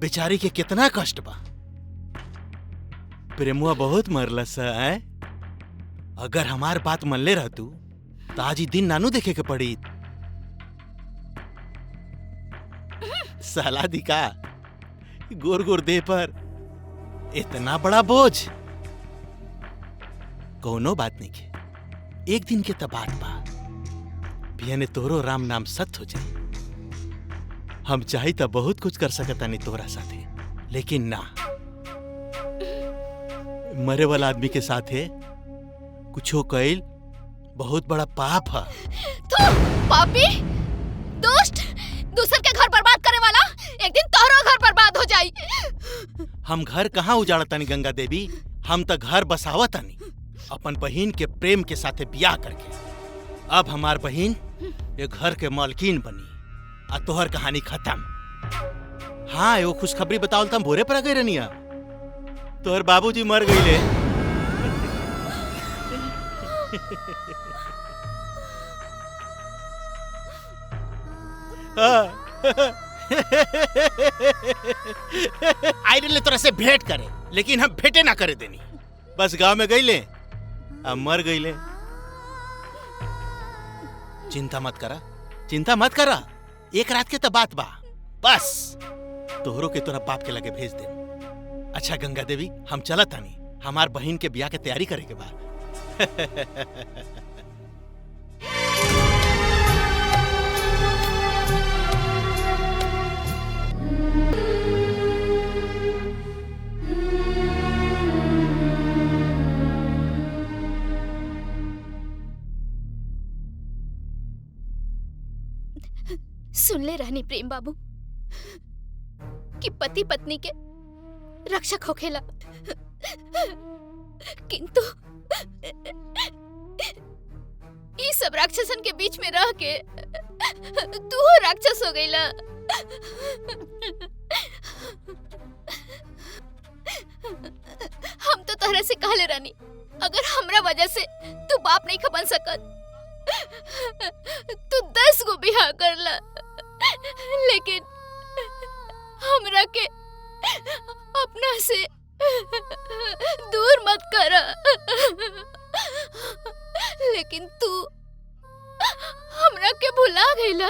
बेचारी के कितना कष्ट बा। प्रेमुआ बहुत मरलस है। अगर हमार बात मनले रहतू तो आज ही दिन नानू देखे के पड़ी। साला दिका गोर गोर दे पर इतना बड़ा बोझ। कोनो बात नहीं के, एक दिन के तो बात बा। पिया तोरो राम नाम सत्य हो जाए। हम चाही तो बहुत कुछ कर सकता नहीं तोरा साथे, लेकिन ना, मरे वाला आदमी के साथे कुछो कइल बहुत बड़ा पाप है। तो पापी दुष्ट, दूसर के घर बर्बाद करे वाला, एक दिन तोहरो घर बर्बाद हो जाई। हम घर कहाँ उजाड़तानी गंगा देवी, हम तो घर बसावतानी अपन बहिन के प्रेम के साथे बियाह करके। अब हमार बहिन ये घर के मालकिन बनी आ तोहर कहानी खत्म। हाँ, एगो खुशखबरी बताओ तुम भोरे पर आ गई रनिया, तोहर बाबूजी मर गईले। आई रहे तोरा से भेंट करे, लेकिन हम भेंटे ना करे देनी। बस गांव में गईले अब मर गईले। चिंता मत करा, चिंता मत करा, एक रात के तो बात बा। बस तोहरो के तोरा बाप के लगे भेज दे। अच्छा गंगा देवी, हम चलत तानी, हमार बहन के ब्याह के तैयारी करे के बाद। सुन ले रहनी प्रेम बाबू कि पति पत्नी के रक्षक होखेला, किंतु ई सब राक्षसन के बीच में रह के तू राक्षस हो गईला। हम तो तहरा से कहले रानी, अगर हमरा वजह से तू बाप नहीं बन सकत, तू 10 गो बियाह कर ला, लेकिन हमरा के अपना से दूर मत करा। लेकिन तू हमरा के भुला गईला।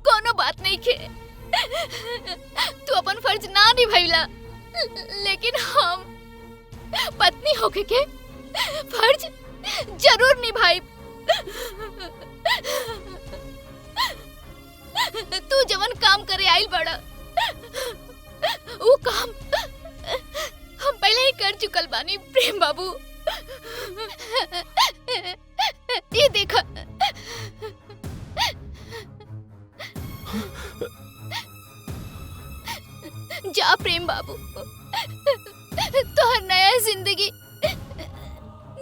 कोनो बात नहीं के, तू अपन फर्ज ना निभाइला, लेकिन हम पत्नी होके के फर्ज जरूर निभाई। तू जवन काम करे आइल बड़ा, वो काम हम पहले ही कर चुकल बानी प्रेम बाबू। ये देखा, जा प्रेम बाबू, तोहर नया जिंदगी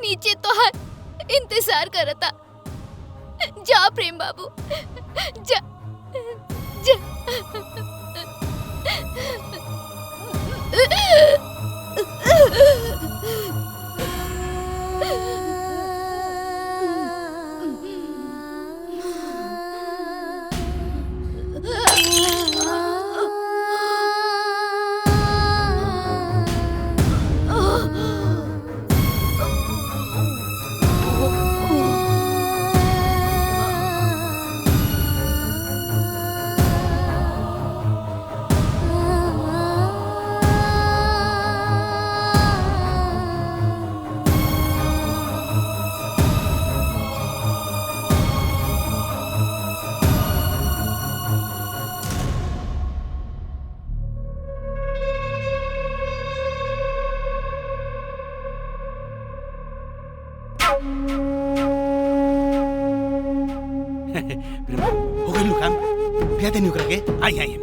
नीचे तोहर इंतजार करता। जा प्रेम बाबू, जा जा। हो गई काम, पिया नहीं उकरा के। आई आई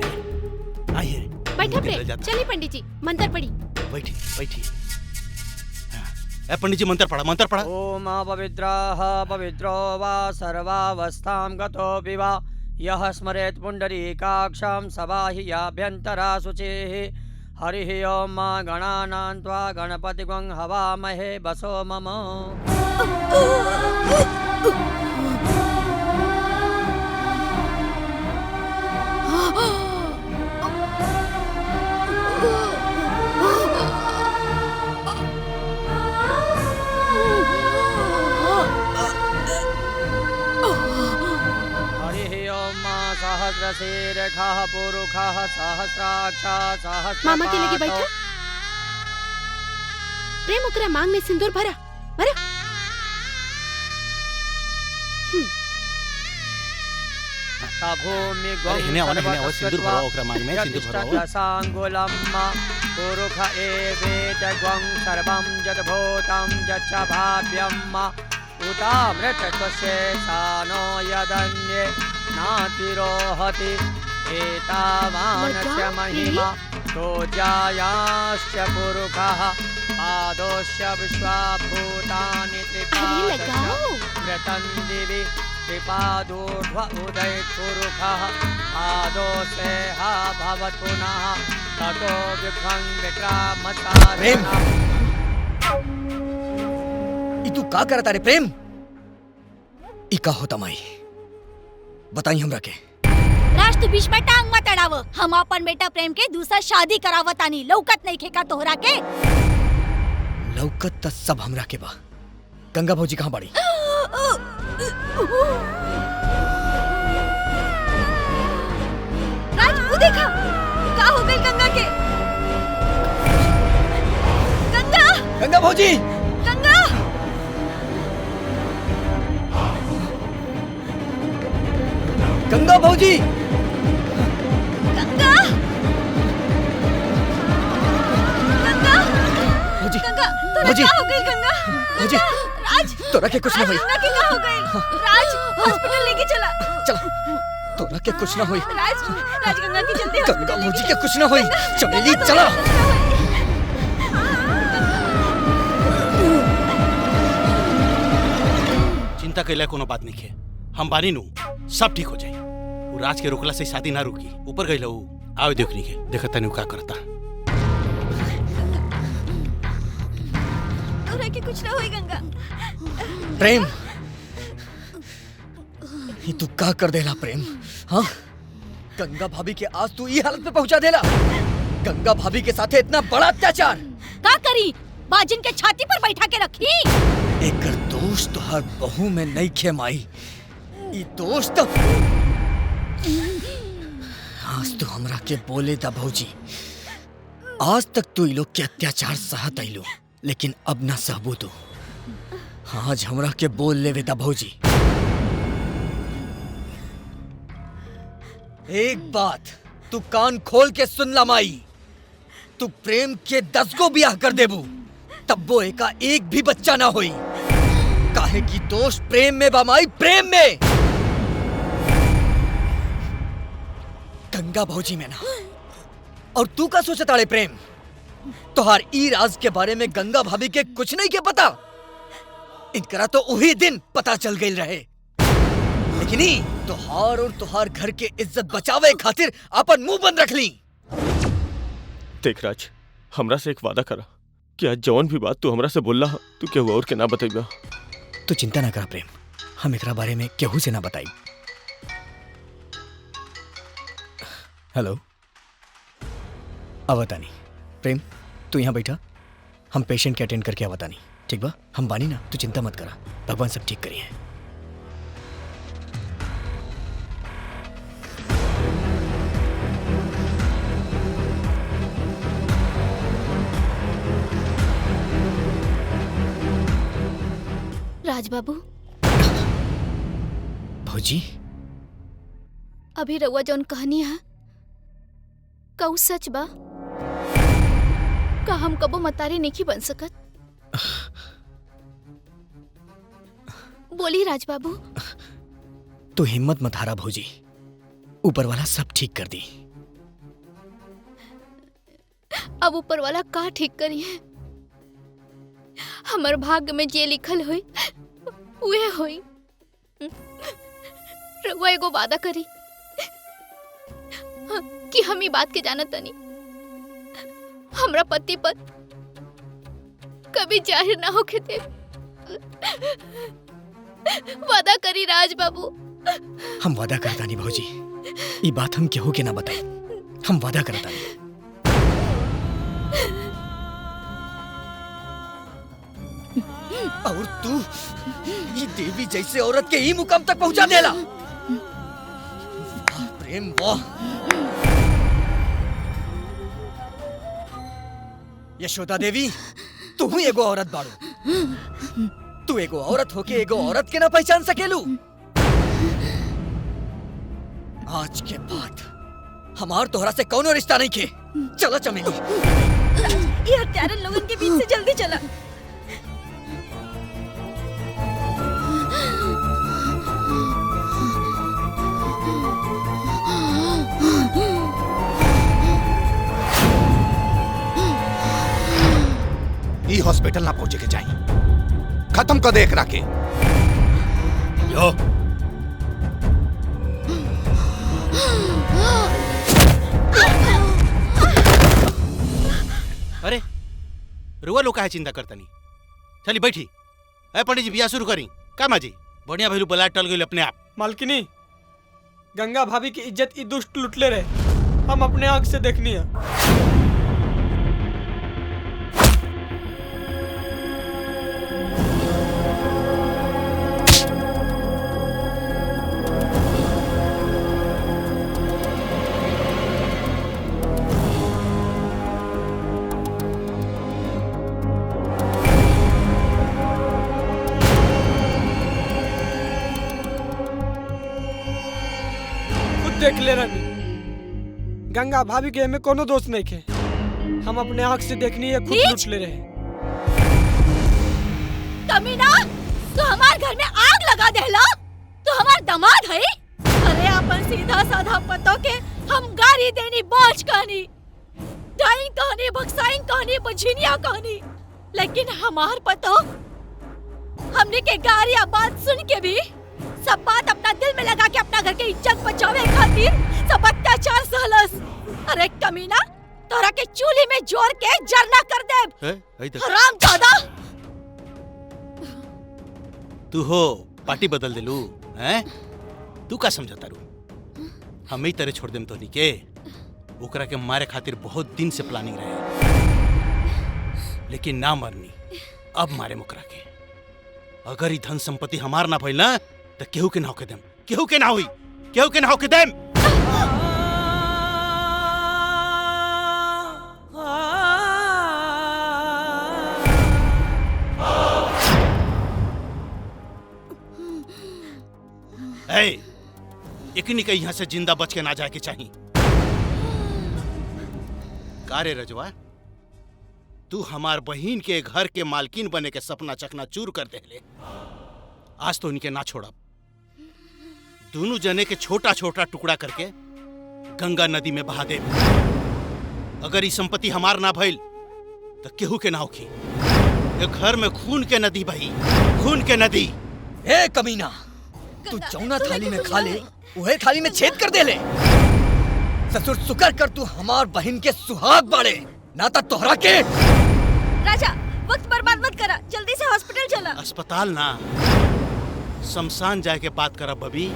बैठा प्रेम, चलिए पंडित जी मंत्र पढ़ी। बैठी बैठी। पंडित जी मंत्र पढ़ा। ओम पवित्रः पवित्रो वा सर्वावस्थां गतोऽपि वा यः स्मरेत् पुण्डरीकाक्षं सबाह्याभ्यन्तरा शुचिः हरिः ओम गणानां त्वा गणपतिगं हवामहे बसो मम। सहस्रशीर्षः पुरुषः सहस्राक्षः सहस्रपादौ। मामा के लगे बैठा। प्रेम ओकरा मांग में सिंदूर भरा भरा। भूमि सिंदूर भरो ओकरा मांग में सिंदूर भरो। सांगुलम पुरुष एवेद ग्वं सर्वं यद् भूतं यच्च भाव्यम् उतामृतशेषानो यदन्ये नातिरोहति एतावानस्य महिमा तोजायाश्च पुरुषः पादोश्च विश्वाभूतानि त्रिपादमृतं दिवि त्रिपादोर्ध्व उदयपुरुषः पादोसेह भवत् पुनः ततो विभ्रं विक्रामतारेण। तू का करता रे प्रेम? इका होता माई बताई हमरा के। राज तू बीच में टांग मत अड़ाव। हम अपन बेटा प्रेम के दूसरा शादी करावतानी। लौकत नहीं खेका तोहरा के? लौकत त सब हमरा के बा। गंगा भौजी कहाँ बाड़ी? राज वो देखा का हो गई गंगा के। गंगा भौजी गंगा भौजी गंगा भौजी तोरा क्या हो गई गंगा? भौजी राज तोरा के कुछ ना होई। गंगा के क्या हो गई? राज हॉस्पिटल लेके चला। तोरा के कुछ ना होई। राज गंगा की जल्दी गंगा भौजी के कुछ ना होई। चमेली चला। चिंता कैला कोनो बात नहीं है। हम बानी नु सब ठीक हो जाए। वो राज के रोकला से शादी ना रुकी। ऊपर गई लो आओ देखनी के देखता नहीं का करता। तोरा के कुछ ना होई गंगा। प्रेम ये तू का कर देला प्रेम? हाँ गंगा भाभी के आज तू ये हालत में पहुंचा देला। गंगा भाभी के साथे इतना बड़ा अत्याचार का करी? बाजिन के छाती पर बैठा के रखी। एकर दोस्त तो हर बहू में नहीं खे माई। ई दोस्त आज तू हमरा के बोले दा भौजी। आज तक तू ई लोग के अत्याचार सहत आइलो लेकिन अब ना सहबू तू। आज हमरा के बोल लेवे दा भौजी। एक बात तू कान खोल के सुन ला माई। तू प्रेम के 10 को ब्याह कर देबू तब वो एका एक भी बच्चा ना होई। काहे की दोस्त प्रेम में बमाई प्रेम में। गंगा भौजी में ना। और तू का सोचता रे प्रेम? तोहार ई राज के बारे में गंगा भाभी के कुछ नहीं के पता। इनकरा तो वही दिन पता चल गई रहे। लेकिन ई तोहार और तोहार घर के इज्जत बचावे खातिर अपन मुंह बंद रख ली। देख राज हमरा से एक वादा करा कि आज जौन भी बात तू हमरा से बोलला तू केहू और के ना बताइबा। तू चिंता ना करा प्रेम। हम एकरा बारे में केहू से ना बताई। हेलो आवतानी। प्रेम तू यहाँ बैठा। हम पेशेंट के अटेंड करके आवतानी। ठीक बा? हम बानी ना तू चिंता मत करा। भगवान सब ठीक करिए। राज बाबू भौजी अभी रउआ जौन कहनी है कऊ सच बा? का हम कबो मतारी नहीं बन सकत? बोली राज बाबू। तो हिम्मत मत हारा भौजी। ऊपर वाला सब ठीक कर दी। अब ऊपर वाला का ठीक करी है? हमर भाग्य में जे लिखल होई उहे होई। रउआ एगो वादा करी कि हम ई बात के जानत तनी हमरा पति पर कभी जाहिर ना होके दे। वादा करी राज बाबू। हम वादा करता नहीं भौजी, ये बात हम केहू के ना बताई। हम वादा करता नहीं। और तू ये देवी जैसे औरत के ही मुकाम तक पहुंचा देला। प्रेम वाह। यशोदा देवी, तू ही एगो औरत बाड़ू। तू एगो औरत होके एगो औरत के ना पहचान सकेलू। आज के बाद हमार तोहरा से कौनो रिश्ता नहीं खे। चलो चमेली। ये हत्यारन लोगन के बीच से जल्दी चला। ई हॉस्पिटल ना पहुंचे के चाहिए। खत्म कर दे एकरा के। यो अरे रुआ लोग काहे चिंता करतनी? चली बैठी। ए पंडित जी बियाह शुरू करी। का माजी बढ़िया भइलू, बलाट टल गइल अपने आप। मालकिनी, गंगा भाभी की इज्जत ई दुष्ट लुटले रहे, हम अपने आंख से देखनी है। देख ले रानी, गंगा भाभी के में कोनो दोष नहीं खे। हम अपने आंख से देखनी है, खुद लूट ले रहे। कमीना, तू हमार घर में आग लगा देला? तू हमार दामाद है? अरे अपन सीधा साधा पतो के हम गारी देनी बोझ कहनी, डाइन कहनी, बक्साइन कहनी, बझिनिया कहनी, लेकिन हमार पतो हमने के गारिया बात सुन के भी सब बात अपना दिल में लगा के अपना घर के इज्जत बचावे खातिर सब अत्याचार सहलस। अरे कमीना, तोरा के चूल्हे में जोर के जरना कर देब। हराम दादा, तू हो पार्टी बदल देलू हैं? तू का समझता रू? हम ही तरह छोड़ देम तोनी के। ओकरा के मारे खातिर बहुत दिन से प्लानिंग रहे, लेकिन ना मरनी। अब मारे मुकरा के। अगर ई धन संपत्ति हमार ना भइल ना तो केहू के ना होके देम। केहू के ना हुई, केहू के ना होके देम। एकनी के यहाँ से जिंदा बच के ना जाए के चाहिए। का रे रजवा, तू हमार बहिन के घर के मालकिन बने के सपना चकना चूर कर देले। आज तो इनके ना छोड़ब। दोनों जने के छोटा छोटा टुकड़ा करके गंगा नदी में बहा दे। अगर ये संपत्ति हमार ना भइल तो केहू के ना होखी। ये घर में खून के नदी बही, खून के नदी। ए कमीना, तू जौना थाली में खा ले उहे थाली में छेद कर दे ले। ससुर शुक्र कर तू हमार बहन के सुहाग बाड़े, ना तो तोहरा के। राजा, वक्त बर्बाद मत करा, जल्दी से हॉस्पिटल चला। अस्पताल ना, शमशान जाए के बात करा बबी,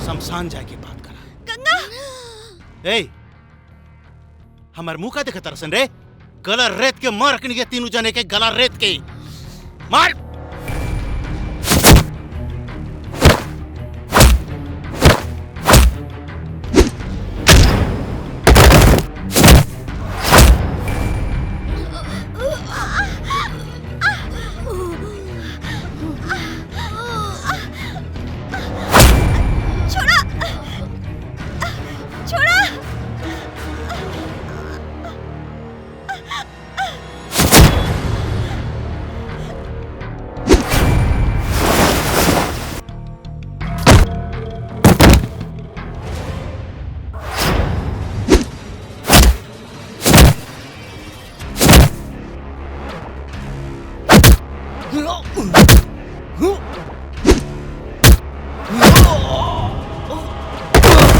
शमशान जाए के बात करा। गंगा, ए हमार मुंह का देखा तरसन रे? गला रेत के मार रखनी के तीनों जने के गला रेत के मार।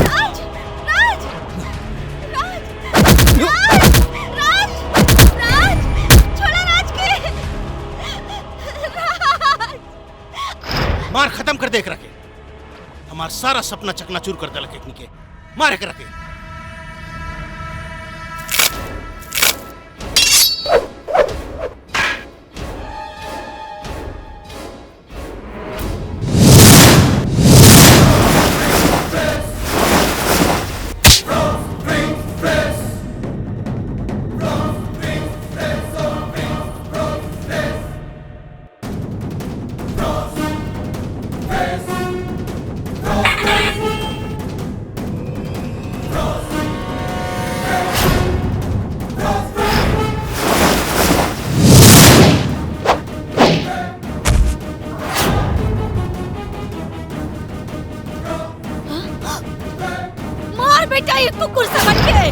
राज राज राज राज राज राज छोड़ा राज के राज। मार खत्म कर देख रखे हमार सारा सपना चकनाचूर कर दल के मारे कर रखे। मार बेटा ये कुकुर समझ के।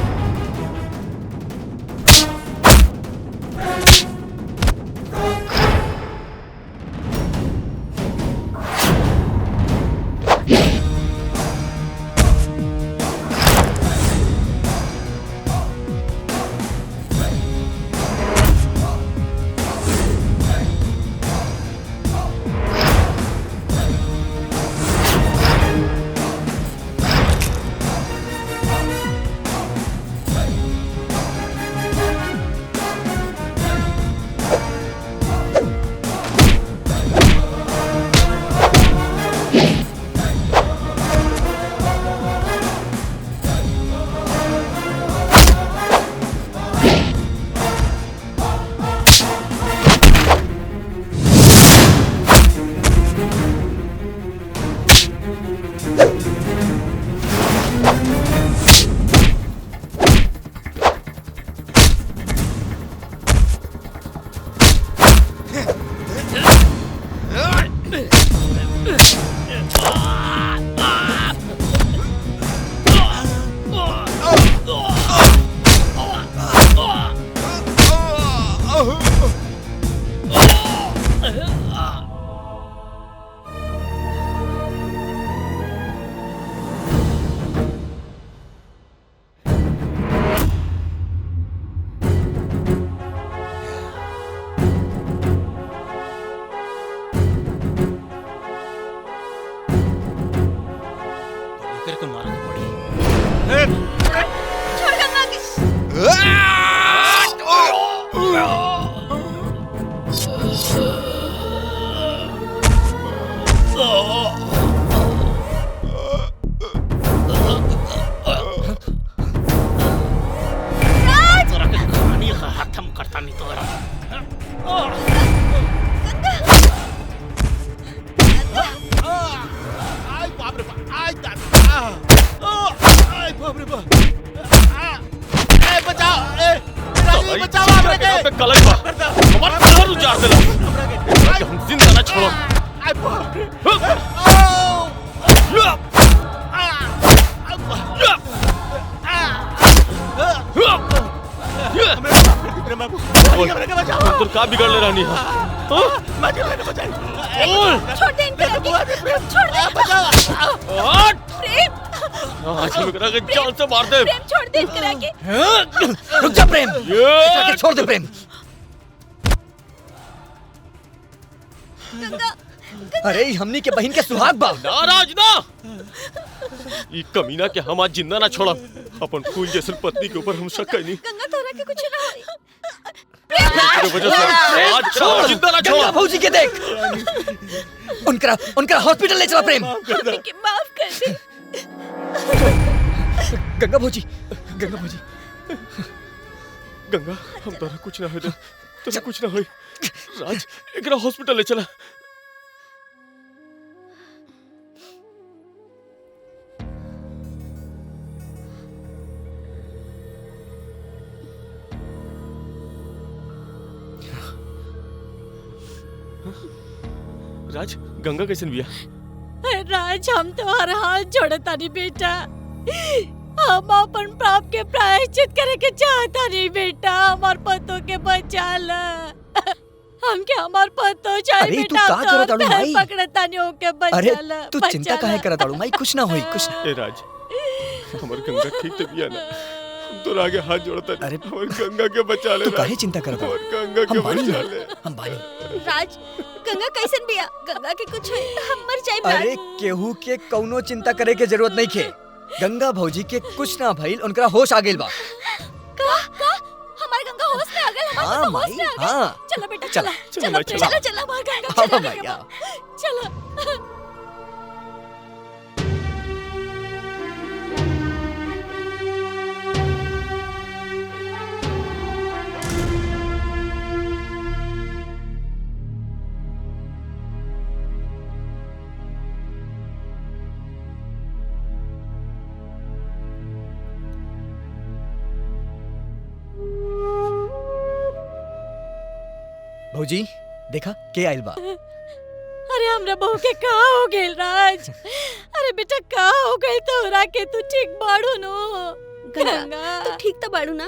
करके मारनी पड़ी। छोड़ गंगा के। खत्म करता नहीं तो बाप रे बाप आई दादा आई बाप रे बाप ए बचाओ ए राजी बचाओ आप रे पे कलंक बा हमार कलर उजाड़ देला कि हम जिंदा ना छोड़ो आई बाप रे तुम का बिगड़ ले रहनी है छोड़ दे इनको छोड़ दे प्रेम आज हम करा के जान से मार दे प्रेम छोड़ दे इनको रुक जा प्रेम इसे छोड़ दे प्रेम अरे हमनी के बहन के सुहाग बा नाराज ना ये कमीना के हम आज जिंदा ना छोड़ा अपन फूल जैसन पत्नी के ऊपर हम शक करनी गंगा तोरा के कुछ ना होई तेरे वजह से आज छोड़ जिंदा ना छोड़ा भौजी के देख उनका हॉस्पिटल ले चला प्रेम हमनी के माफ कर दे गंगा भौजी गंगा हम तोरा कुछ ना हो दे तोरा कुछ ना होई राज एकरा हॉस्पिटल ले चला राज गंगा कैसे बिया राज हम तोहर हाथ जोड़ता नहीं बेटा हम अपन पाप के प्रायश्चित करे के चाहता नहीं बेटा हमार पतों के बचा ला हमके हमार पतो चाहिए अरे, तू बेटा का करत आड़ू माई? पकड़ता नहीं होके अरे बच्चा तू चिंता काहे करत आड़ू माई? कुछ ना होई, कुछ ना। ए राज, हमर गंगा ठीक तो बिया ना। हम तो आगे हाथ जोड़ता नहीं। हमर गंगा के बचा ले। तू काहे चिंता करत आड़ू? हमर गंगा के हम बानी बचा ना, ले। हम बानी। राज गंगा कैसन बिया? गंगा के कुछ होई त हम मर जाइब अरे राज। केहू के कौनो चिंता करे के जरूरत नहीं खे। गंगा भौजी के कुछ ना भइल, उनका होश आ गइल बा। का हमार गंगा होश में आ गइल, हमार हाँ, तो होश माई, में आ गइल। हाँ। चलो बेटा चला, चला चलो, चलो माई, चला। चला चला हमार गंगा आओ, चला माई, आओ। चलो। भौजी देखा के आइल बा। अरे हमरा बहू के का हो गेल राज? अरे बेटा का हो गइल तोरा के? तू ठीक बाड़ू नो? गंगा तू ठीक तो बाड़ू ना?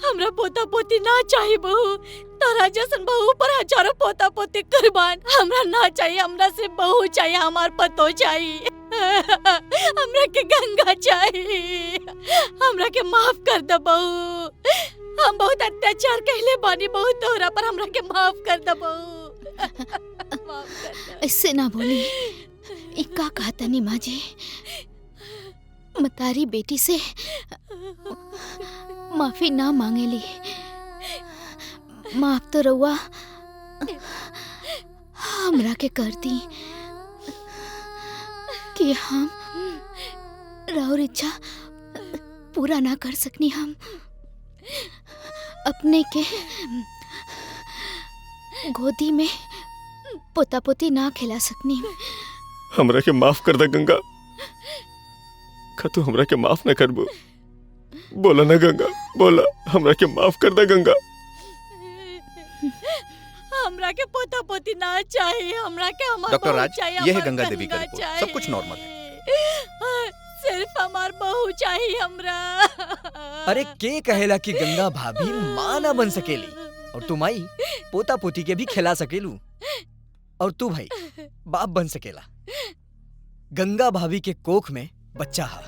हमरा पोता पोती ना चाहिए बहू। तारा जैसन बहू पर हजारों पोता पोती कुर्बान। हमरा ना चाहिए, हमरा से बहू चाहिए, हमार पतो चाहिए। हमरा के गंगा चाहिए। हमरा के माफ कर दे बहू। हम बहुत अत्याचार कहले बानी बहू तोरा पर, हमरा के माफ कर दे बहू। ऐसे ना बोली। इक्का कहता नहीं माँ जी, मतारी बेटी से माफी ना मांगेली। माफ तो रउआ हमरा के कर दी कि हम राउर इच्छा पूरा ना कर सकनी। हम अपने के गोदी में पोता पोती ना खिला सकनी। हमरा के माफ कर दे गंगा। का तू हमरा के माफ ना करबो? बोला ना गंगा, बोला हमरा के माफ कर दे गंगा। हमरा के पोता पोती ना चाहिए, हमरा के हमार डॉक्टर बहू राज, चाहिए, ये है हमार गंगा देवी का रिपोर्ट। चाहिए। सब कुछ नॉर्मल है। सिर्फ हमार बहू चाहिए हमरा। अरे के कहेला कि गंगा भाभी माँ ना बन सकेली, और तू माई पोता पोती के भी खिला सकेलू, और तू भाई बाप बन सकेला। गंगा भाभी के कोख में बच्चा हा।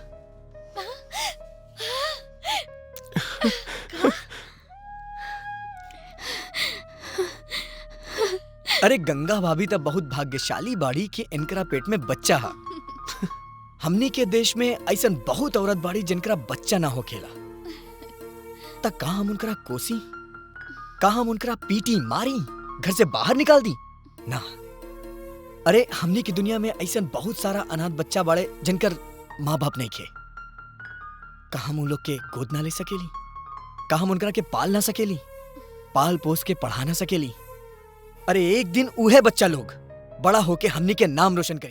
अरे गंगा भाभी तो बहुत भाग्यशाली बाड़ी कि इनकरा पेट में बच्चा हा। हमनी के देश में ऐसा बहुत औरत बाड़ी जिनकरा बच्चा ना होखेला। त का हम उनकरा कोसी, का हम उनकरा पीटी मारी, घर से बाहर निकाल दी ना। अरे हमनी की दुनिया में ऐसा बहुत सारा अनाथ बच्चा बाड़े जिनकर माँ बाप नहीं खे। का हम उन लोग के गोद ना ले सकेली? का हम उनकरा के पाल ना सकेली, पाल पोस के पढ़ा ना सकेली? अरे एक दिन उहे बच्चा लोग बड़ा होके हमनी के नाम रोशन करी।